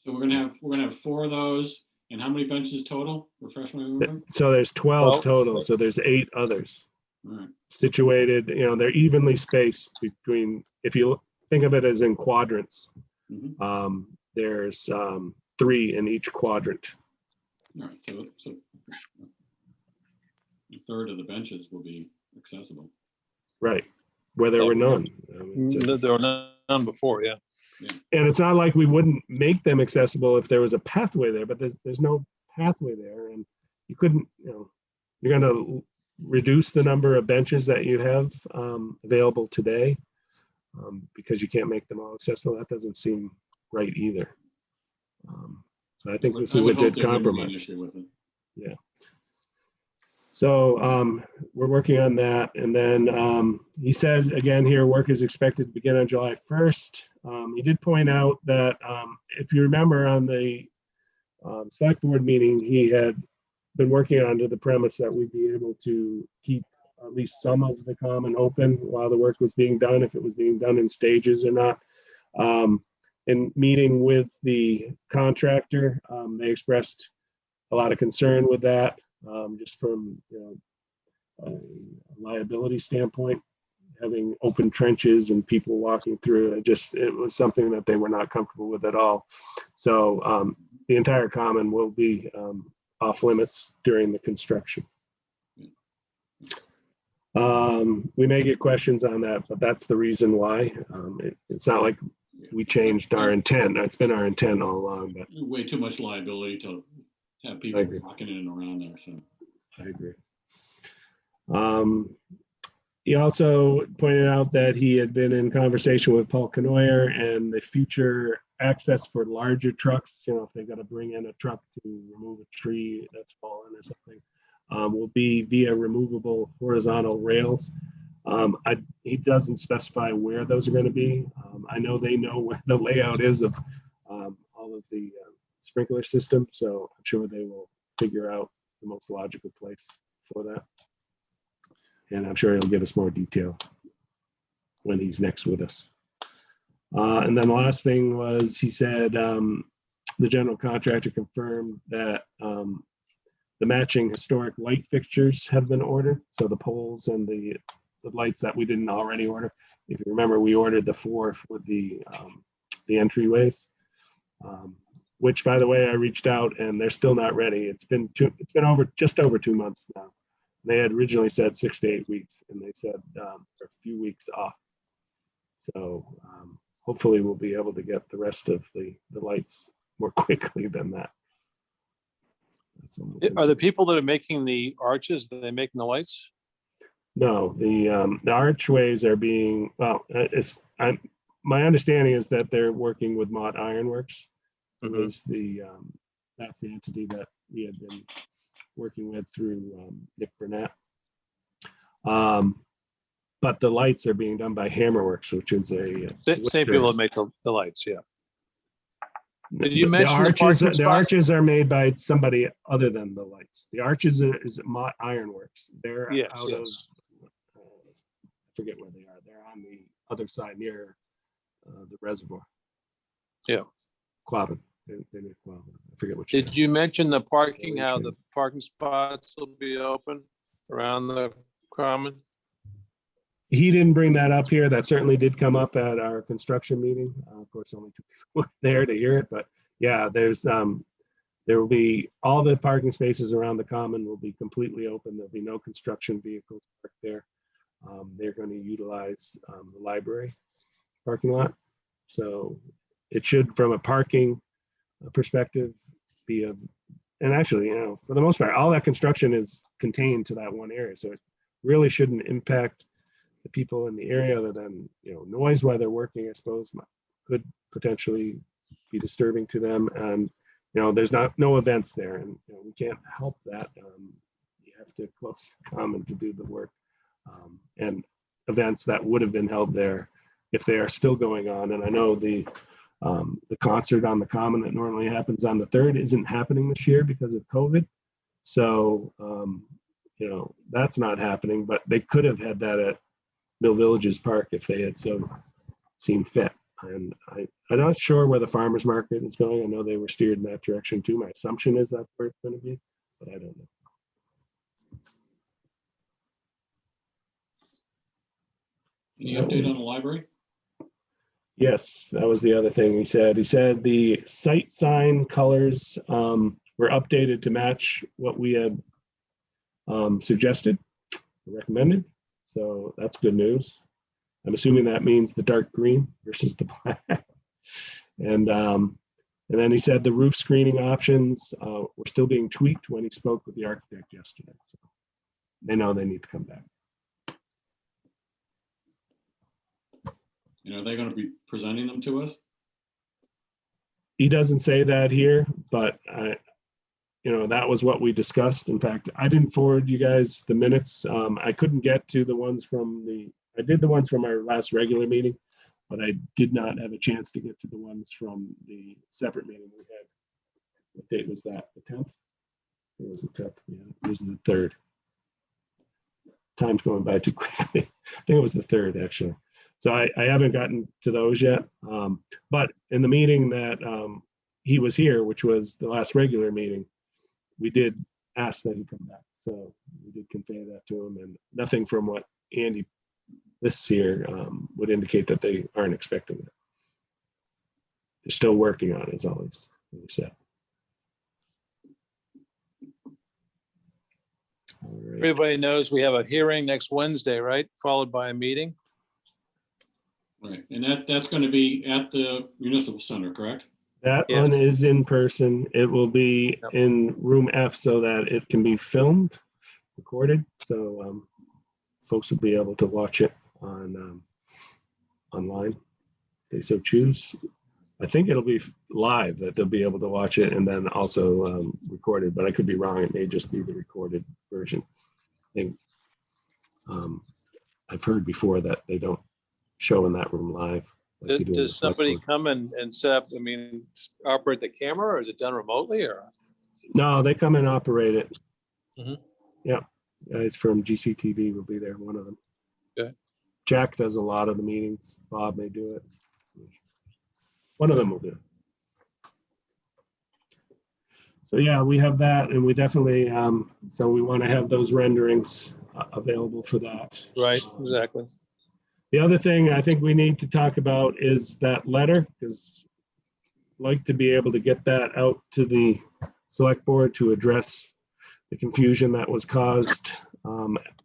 So we're gonna have 4 of those. And how many benches total? Refresh my memory. So there's 12 Well, total. So there's 8 others. All right. situated, they're evenly spaced between, if you think of it as in quadrants, Mhm. there's 3 in each quadrant. All right, so a third of the benches will be accessible. Right, where there were none. There were none before, yeah. And it's not like we wouldn't make them accessible if there was a pathway there, but there's no pathway there, and you couldn't, you're going to reduce the number of benches that you have available today because you can't make them all accessible. That doesn't seem right either. So I think this is a good compromise. Issue with it. Yeah. So we're working on that. And then he said, again, here, work is expected to begin on July 1st. He did point out that if you remember on the select board meeting, he had been working under the premise that we'd be able to keep at least some of the common open while the work was being done, if it was being done in stages or not. In meeting with the contractor, they expressed a lot of concern with that. Just from a liability standpoint, having open trenches and people walking through it was something that they were not comfortable with at all. So the entire common will be off limits during the construction. We may get questions on that, but that's the reason why. It's not like we changed our intent. That's been our intent all along. But way too much liability to have people walking in and around there. So I agree. He also pointed out that he had been in conversation with Paul Canoyer, and the future access for larger trucks, if they got to bring in a truck to remove a tree that's fallen or something, will be via removable horizontal rails. He doesn't specify where those are going to be. I know they know where the layout is of all of the sprinkler system, so I'm sure they will figure out the most logical place for that. And I'm sure he'll give us more detail when he's next with us. And then the last thing was, he said the general contractor confirmed that the matching historic light fixtures have been ordered. So the poles and the lights that we didn't already order. If you remember, we ordered the 4 for the entryways. Which, by the way, I reached out and they're still not ready. It's been just over 2 months now. They had originally said 6 to 8 weeks, and they said a few weeks off. So hopefully we'll be able to get the rest of the lights more quickly than that. Are the people that are making the arches, are they making the lights? No, the archways are being, my understanding is that they're working with Mott Ironworks. Was that's the entity that we had been working with through Nick Burnett. But the lights are being done by Hammerworks, which is Same people that make the lights, yeah. Did you the mention arches? The arches are made by somebody other than the lights. The arches is Mott Ironworks. They're out of I forget where they are. They're on the other side near the reservoir. Yeah, Quabbin. I forget which. Did you mention the parking? How the parking spots will be open around the common? He didn't bring that up here. That certainly did come up at our construction meeting. Of course, only 2 people were there to hear it, but yeah, there will be all the parking spaces around the common will be completely open. There'll be no construction vehicles parked there. They're going to utilize the library parking lot. So it should, from a parking perspective, be and actually, for the most part, all that construction is contained to that one area. So it really shouldn't impact the people in the area, other than, noise while they're working, I suppose, could potentially be disturbing to them. And, there's no events there, and we can't help that. You have to close the common to do the work. And events that would have been held there, if they are still going on. And I know the concert on the common that normally happens on the 3rd isn't happening this year because of COVID. So, that's not happening, but they could have had that at Mill Villages Park if they had so seen fit. And I'm not sure where the farmers market is going. I know they were steered in that direction too. My assumption is that's where it's going to be, but I don't know. Any update on the library? Yes, that was the other thing he said. He said the site sign colors were updated to match what we had suggested, recommended. So that's good news. I'm assuming that means the dark green versus the black. And then he said the roof screening options were still being tweaked when he spoke with the architect yesterday. So they know they need to come back. You know, are they going to be presenting them to us? He doesn't say that here, but that was what we discussed. In fact, I didn't forward you guys the minutes. I couldn't get to the ones I did the ones from our last regular meeting, but I did not have a chance to get to the ones from the separate meeting we had. What date was that? The 10th? It was the 10th. Yeah, it was the 3rd. Time's going by too quickly. I think it was the 3rd, actually. So I haven't gotten to those yet. But in the meeting that he was here, which was the last regular meeting, we did ask that he come back. So we did convey that to him, and nothing from what Andy lists here would indicate that they aren't expecting it. They're still working on it, is all he said. All right. Everybody knows we have a hearing next Wednesday, right? Followed by a meeting. Right, and that's going to be at the municipal center, correct? That Yes. one is in person. It will be Yep. in room F so that it can be filmed, recorded. So folks will be able to watch it on online if they so choose. I think it'll be live, that they'll be able to watch it, and then also recorded, but I could be wrong. It may just be the recorded version. I think I've heard before that they don't show in that room live. like they do in the Does select somebody board. come and set up, operate the camera, or is it done remotely, or? No, they come and operate it. Mhm. Yeah, guys from GCTV will be there, one of them. Okay. Jack does a lot of the meetings. Bob may do it. One of them will do it. So yeah, we have that, and we definitely, so we want to have those renderings available for that. Right, exactly. The other thing I think we need to talk about is that letter, because I'd like to be able to get that out to the select board to address the confusion that was caused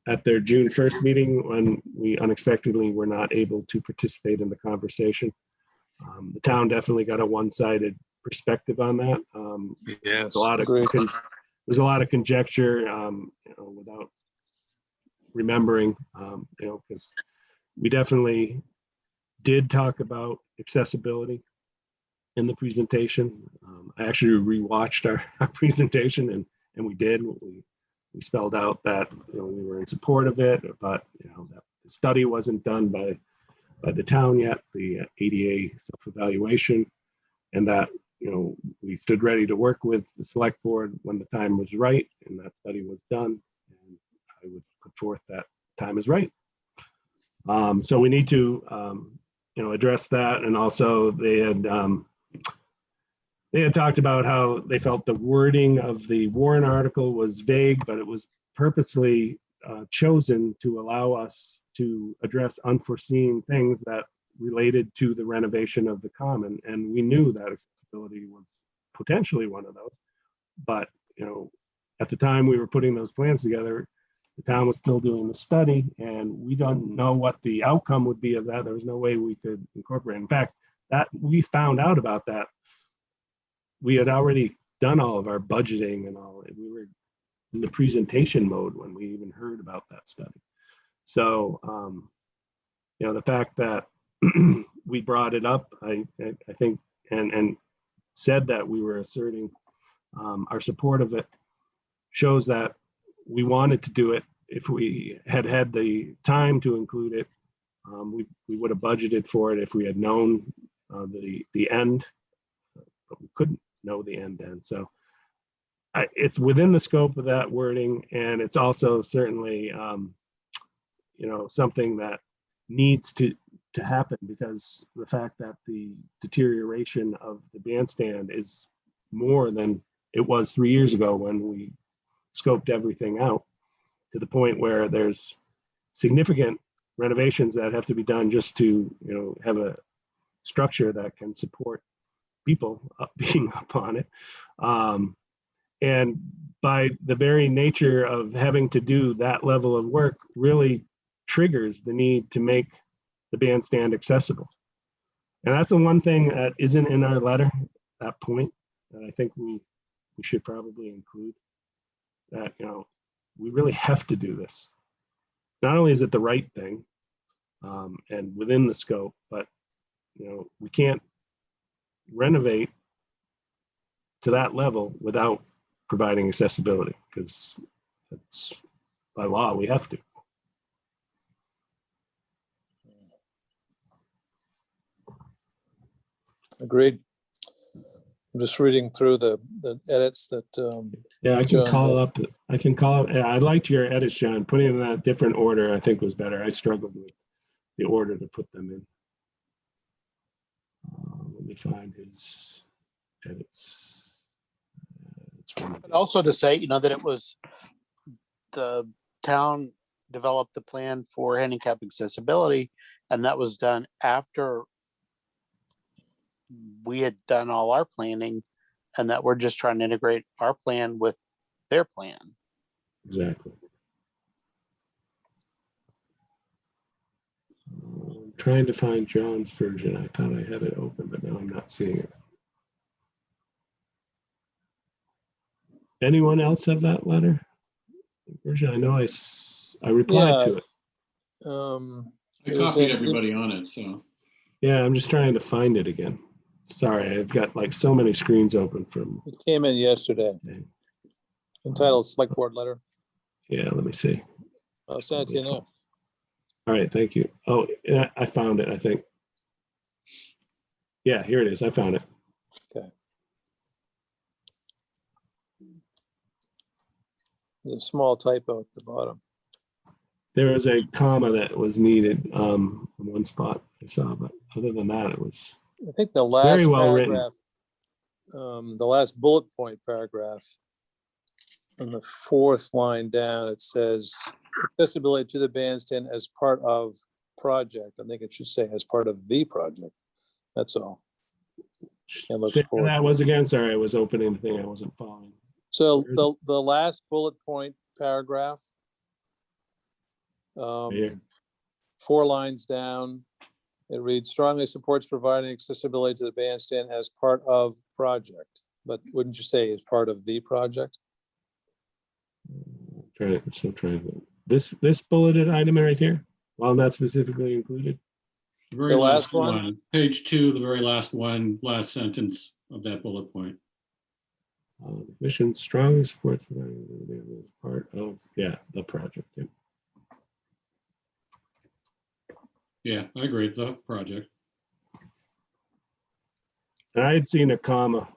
at their June 1st meeting when we unexpectedly were not able to participate in the conversation. The town definitely got a one-sided perspective on that. Yes. There's a lot of conjecture, without remembering, because we definitely did talk about accessibility in the presentation. I actually rewatched our presentation, and we did. We spelled out that we were in support of it, but that the study wasn't done by the town yet, the ADA self-evaluation, and that we stood ready to work with the select board when the time was right, and that study was done, and I would put forth that time is right. So we need to address that, and also they had talked about how they felt the wording of the Warren article was vague, but it was purposely chosen to allow us to address unforeseen things that related to the renovation of the common. And we knew that accessibility was potentially one of those. But, at the time we were putting those plans together, the town was still doing the study, and we don't know what the outcome would be of that. There was no way we could incorporate. In fact, that we found out about that. We had already done all of our budgeting and all. We were in the presentation mode when we even heard about that study. So, the fact that we brought it up, I think, and said that we were asserting our support of it, shows that we wanted to do it. If we had had the time to include it, we would have budgeted for it if we had known the end, but we couldn't know the end then. So it's within the scope of that wording, and it's also certainly something that needs to happen, because the fact that the deterioration of the bandstand is more than it was 3 years ago when we scoped everything out, to the point where there's significant renovations that have to be done just to, have a structure that can support people being up on it. And by the very nature of having to do that level of work really triggers the need to make the bandstand accessible. And that's the one thing that isn't in our letter, that point, that I think we should probably include. That, we really have to do this. Not only is it the right thing and within the scope, but, we can't renovate to that level without providing accessibility, because it's by law, we have to. Agreed. I'm just reading through the edits that, Yeah, I can John, call up, yeah, I liked your edits, John. Putting them in that different order, I think was better. I struggled with the order to put them in. Let me find his edits. But also to say, that it was the town developed the plan for handicap accessibility, and that was done after we had done all our planning, and that we're just trying to integrate our plan with their plan. Exactly. I'm trying to find John's version. I thought I had it open, but now I'm not seeing it. Anyone else have that letter version? I know I replied to it. I It was copied in- everybody on it, so. Yeah, I'm just trying to find it again. Sorry, I've got like so many screens open from. it came in yesterday, entitled Select Board Letter. Yeah, let me see. I'll send it to you now. All right, thank you. Oh, yeah, I found it, I think. Yeah, here it is. I found it. Okay. There's a small typo at the bottom. There was a comma that was needed in one spot I saw, but other than that, it was I think the last very well written. paragraph, the last bullet point paragraph, on the fourth line down, it says accessibility to the bandstand as part of project. I think it should say as part of the project. That's all. And look Say what forward. that was again. Sorry, I was opening the thing. I wasn't following. So Where is the last bullet point paragraph, here. 4 lines down, it reads strongly supports providing accessibility to the bandstand as part of project. But wouldn't you say as part of the project? This bulleted item right here, while not specifically included. The very The last last one? one, page 2, the very last one, last sentence of that bullet point. The mission strongly supports providing as part of the project. Yeah. Yeah, I agree, the project. And I had seen a comma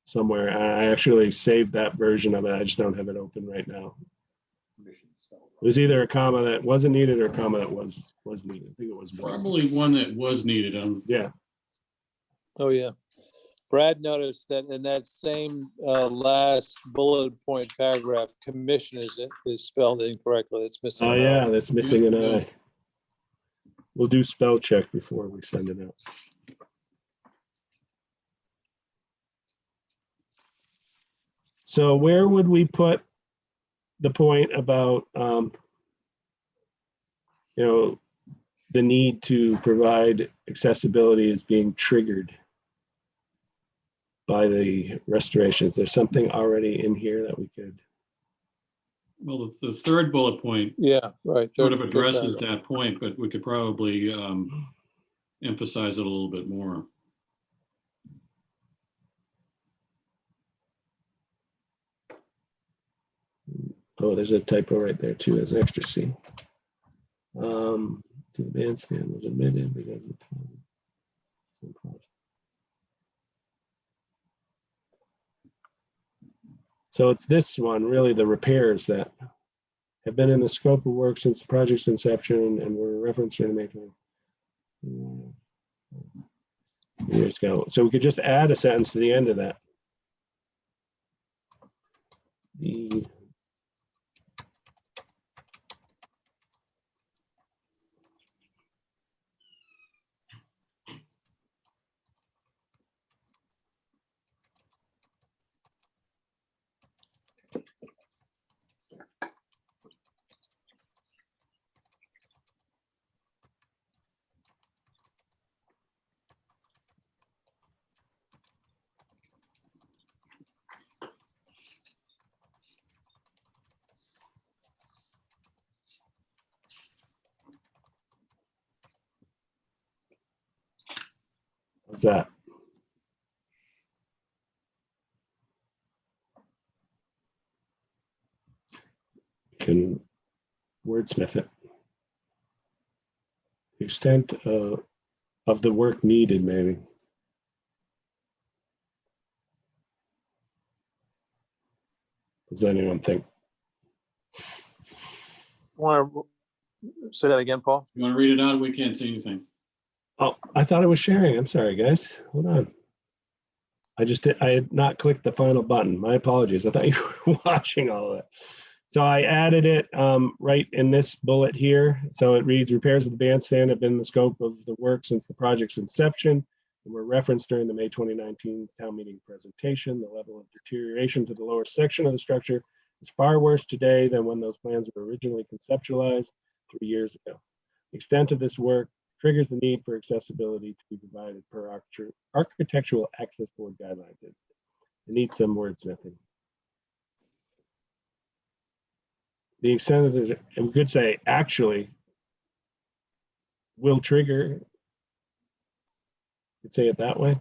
somewhere. I actually saved that version of it. I just don't have it open right now. It was either a comma that wasn't needed or a comma that was needed. I think it was. Probably one that was needed. Yeah. Oh, yeah. Brad noticed that in that same last bullet point paragraph, commission is spelled incorrectly. It's missing. Oh an I. yeah, that's missing an Yeah. I. We'll do spell check before we send it out. So where would we put the point about, the need to provide accessibility is being triggered by the restorations? There's something already in here that we could. Well, the third bullet point Yeah, right. sort of Third addresses paragraph. that point, but we could probably emphasize it a little bit more. Oh, there's a typo right there too. There's an extra C. To the bandstand was omitted because of time. So it's this one, really, the repairs that have been in the scope of work since the project's inception and were referenced in the years ago. So we could just add a sentence to the end of that. The What's that? Can wordsmith it. Extent of the work needed, maybe. Does anyone think? Want to say that again, Paul? You want to read it out? We can't see anything. Oh, I thought I was sharing. I'm sorry, guys. Hold on. I had not clicked the final button. My apologies. I thought you were watching all of it. So I added it right in this bullet here. So it reads, repairs of the bandstand have been the scope of the work since the project's inception and were referenced during the May 2019 town meeting presentation. The level of deterioration to the lower section of the structure is far worse today than when those plans were originally conceptualized 3 years ago. The extent of this work triggers the need for accessibility to be provided per architectural access board guidelines. It needs some wordsmithing. The extent of this, we could say, actually will trigger. Could say it that way.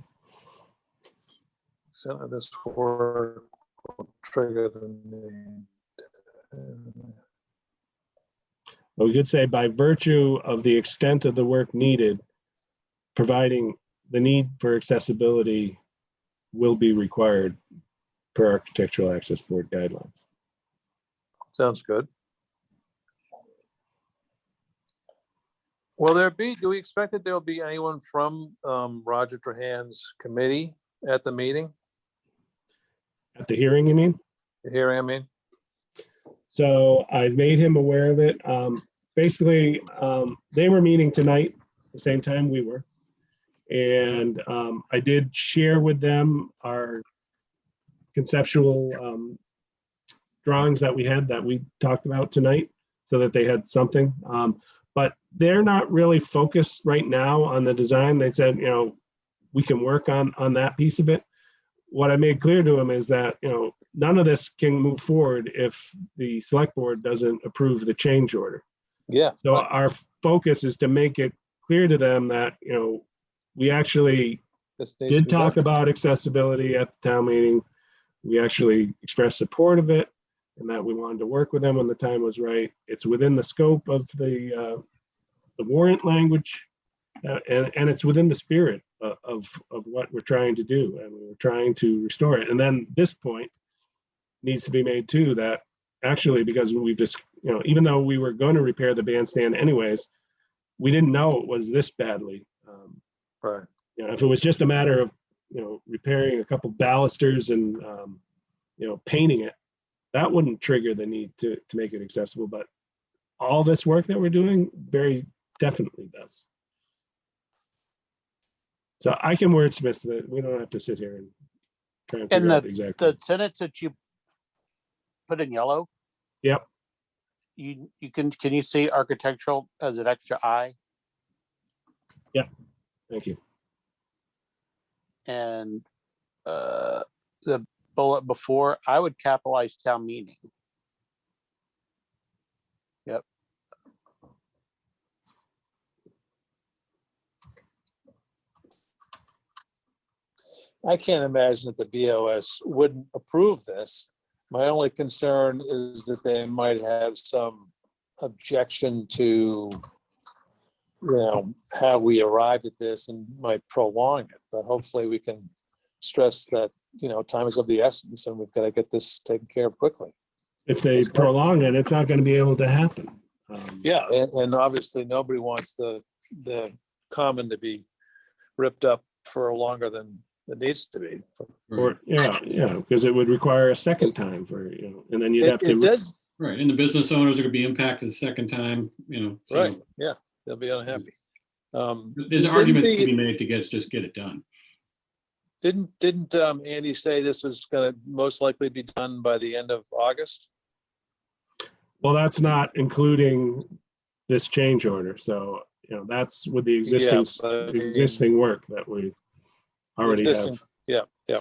So this work will trigger the need. But we could say by virtue of the extent of the work needed, providing the need for accessibility will be required per architectural access board guidelines. Sounds good. Do we expect that there'll be anyone from Roger Trahan's committee at the meeting? At the hearing, you mean? The hearing, I mean? So I made him aware of it. Basically, they were meeting tonight, the same time we were. And I did share with them our conceptual drawings that we talked about tonight so that they had something. But they're not really focused right now on the design. They said, we can work on that piece of it. What I made clear to them is that, none of this can move forward if the select board doesn't approve the change order. Yeah. So our focus is to make it clear to them that, we actually This needs to did be talk done. about accessibility at the town meeting. We actually expressed support of it and that we wanted to work with them when the time was right. It's within the scope of the warrant language and it's within the spirit of what we're trying to do. And we're trying to restore it. And then this point needs to be made too, that actually, because we've just, even though we were going to repair the bandstand anyways, we didn't know it was this badly. Right. If it was just a matter of, repairing a couple balusters and, painting it, that wouldn't trigger the need to make it accessible. But all this work that we're doing very definitely does. So I can wordsmith that. We don't have to sit here and try and figure out exactly. The tenants that you put in yellow, Yep. you can you see architectural as an extra I? Thank you. And the bullet before, I would capitalize town meeting. Yep. I can't imagine that the BOS wouldn't approve this. My only concern is that they might have some objection to, how we arrived at this and might prolong it. But hopefully we can stress that, time is of the essence and we've got to get this taken care of quickly. If they prolong it, it's not going to be able to happen. Yeah, and obviously nobody wants the common to be ripped up for longer than it needs to be. Or because it would require a second time for, and then you'd have to. It does, Right, and the business owners are gonna be impacted the second time, so right, yeah, they'll be unhappy. There's Didn't arguments to the- be made to just get it done. Didn't Andy say this was gonna most likely be done by the end of August? Well, that's not including this change order. So, that's with the existing, but I mean, existing work that we already existing- have. Yeah.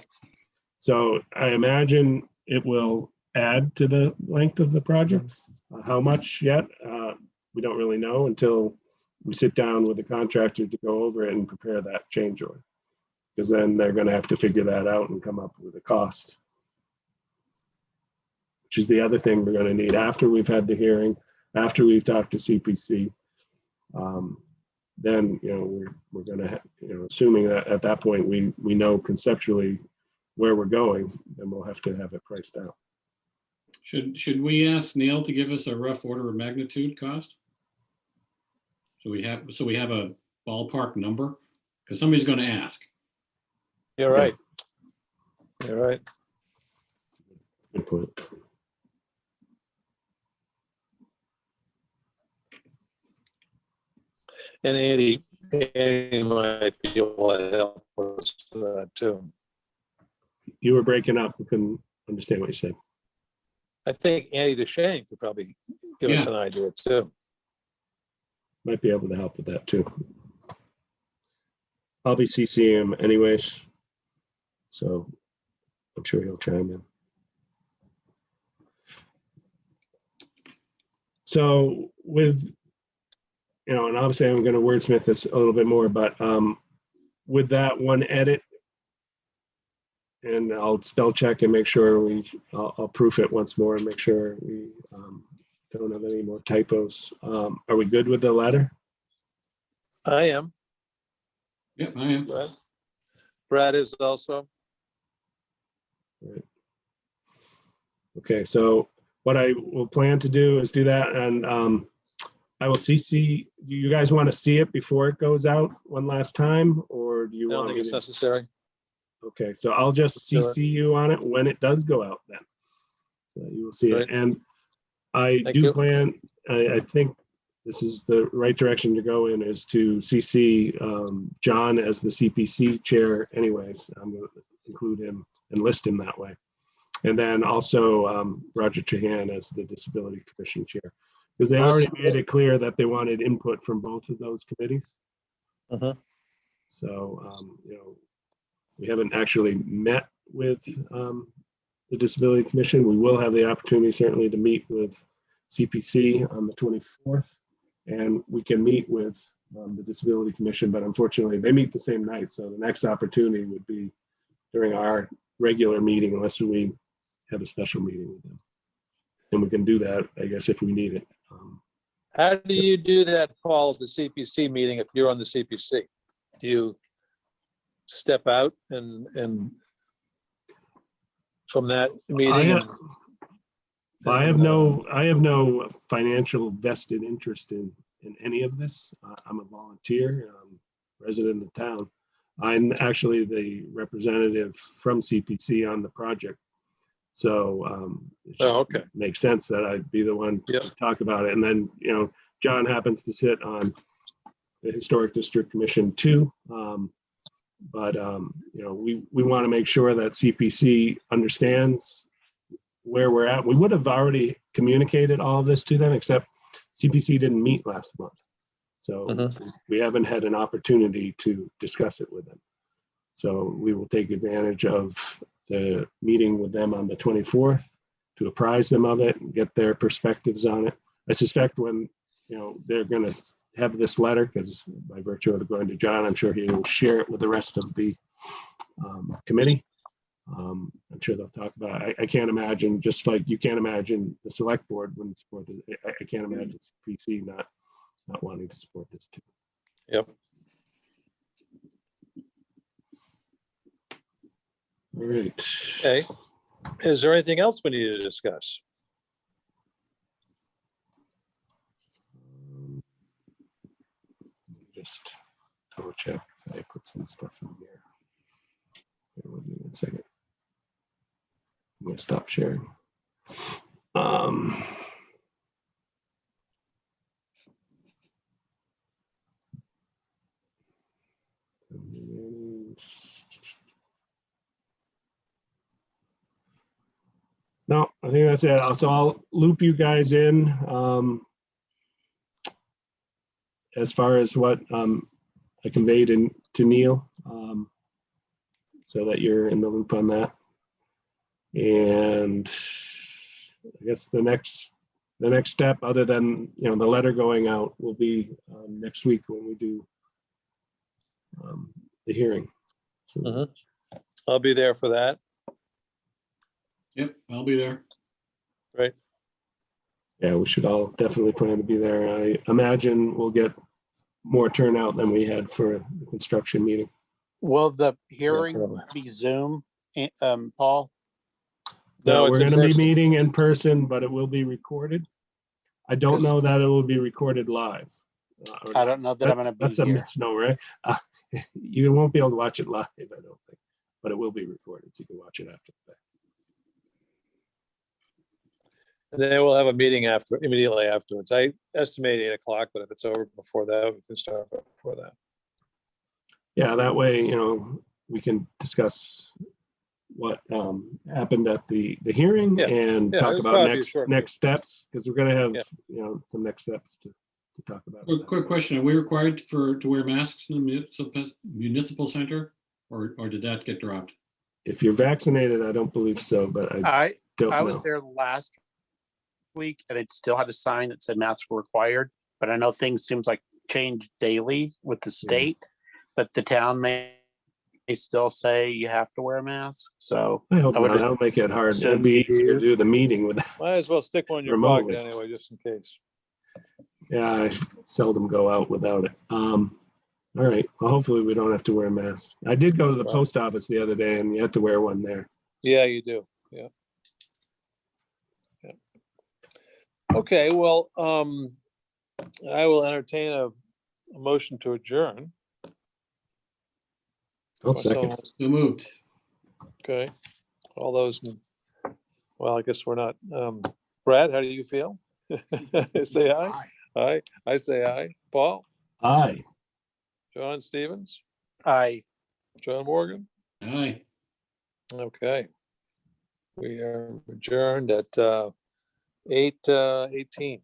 So I imagine it will add to the length of the project. How much yet? We don't really know until we sit down with the contractor to go over it and prepare that change order. Because then they're gonna have to figure that out and come up with a cost. Which is the other thing we're gonna need after we've had the hearing, after we've talked to CPC. Then, we're gonna, assuming that at that point, we know conceptually where we're going, then we'll have to have it priced out. Should we ask Neil to give us a rough order of magnitude cost? So we have a ballpark number, because somebody's going to ask. You're right. You're right. Good point. And Andy might be able to help us with that too. You were breaking up. We couldn't understand what you said. I think Andy DeShane could probably give us Yeah. an idea too. Might be able to help with that too. I'll be CCing him anyways, so I'm sure he'll chime in. So with, and obviously I'm going to wordsmith this a little bit more, but with that one edit, and I'll spell check and make sure I'll proof it once more and make sure we don't have any more typos. Are we good with the letter? I am. Yep, I am. Brad is also. Right. Okay, so what I will plan to do is do that, and I will CC. Do you guys want to see it before it goes out one last time, or do you I don't want think me it's to? necessary. Okay, so I'll just do it. CC you on it when it does go out then. So you will see it. Great. And I Thank do you. plan, I think this is the right direction to go in, is to CC John as the CPC chair anyways. I'm going to include him and list him that way. And then also Roger Trahan as the Disability Commission chair. Because they already made it clear that they wanted input from both of those committees. Mhm. So, we haven't actually met with the Disability Commission. We will have the opportunity certainly to meet with CPC on the 24th, and we can meet with the Disability Commission, but unfortunately they meet the same night. So the next opportunity would be during our regular meeting, unless we have a special meeting with them. And we can do that, I guess, if we need it. How do you do that, Paul, at the CPC meeting if you're on the CPC? Do you step out and from that meeting? I have no financial vested interest in any of this. I'm a volunteer, resident of the town. I'm actually the representative from CPC on the project. So it just Okay. makes sense that I'd be the one Yep. to talk about it. And then, John happens to sit on the Historic District Commission too. But we want to make sure that CPC understands where we're at. We would have already communicated all of this to them, except CPC didn't meet last month. So we haven't had an opportunity to discuss it with them. So we will take advantage of the meeting with them on the 24th to apprise them of it and get their perspectives on it. I suspect when, they're going to have this letter, because by virtue of it going to John, I'm sure he will share it with the rest of the committee. I'm sure they'll talk about it. I can't imagine, just like you can't imagine the select board wouldn't support it. I can't imagine PC not wanting to support this too. Yep. All right. Okay. Is there anything else we need to discuss? Just double check. I put some stuff in here. Bear with me 1 second. I'm gonna stop sharing. No, I think that's it. So I'll loop you guys in as far as what I conveyed to Neil, so that you're in the loop on that. And I guess the next step, other than the letter going out, will be next week when we do the hearing. Mhm. I'll be there for that. Yep, I'll be there. Yeah, we should all definitely plan to be there. I imagine we'll get more turnout than we had for the construction meeting. Will the hearing probably. be Zoom, Paul? No, No, it's we're in gonna be person. meeting in person, but it will be recorded. I don't Yes. know that it will be recorded live. Or I don't know that I'm gonna be That's a here. misnomer, right? You won't be able to watch it live, I don't think, but it will be recorded, so you can watch it after the fact. And then we'll have a meeting immediately afterwards. I estimate 8 o'clock, but if it's over before that, we can start before that. Yeah, that way, we can discuss what happened at the hearing Yeah. and Yeah, talk it'll about probably be a next short next steps, because we're gonna have, Yeah. some next steps to talk about. Quick question, are we required to wear masks in the municipal center? Or did that get dropped? If you're vaccinated, I don't believe so, but I don't I was know. there last week and it still had a sign that said masks were required, but I know things seems like change daily with the state, but the town may still say you have to wear a mask. So I hope I would not. just That'll make it hard. assume It'd be easier to you- do the meeting with, Might as well stick one in your Remotely. pocket anyway, just in case. yeah, I seldom go out without it. All right, well, hopefully we don't have to wear masks. I did go to the Right. post office the other day and you had to wear one there. Yeah, you do. Yeah. Yeah. Okay, well, I will entertain a motion to adjourn. I'll second. So moved. Okay, all those, well, I guess we're not, Brad, how do you feel? Say aye. Aye, I say aye. Paul, Aye. John Stevens, I John Morgan. Aye. Okay. We are adjourned at 8:18.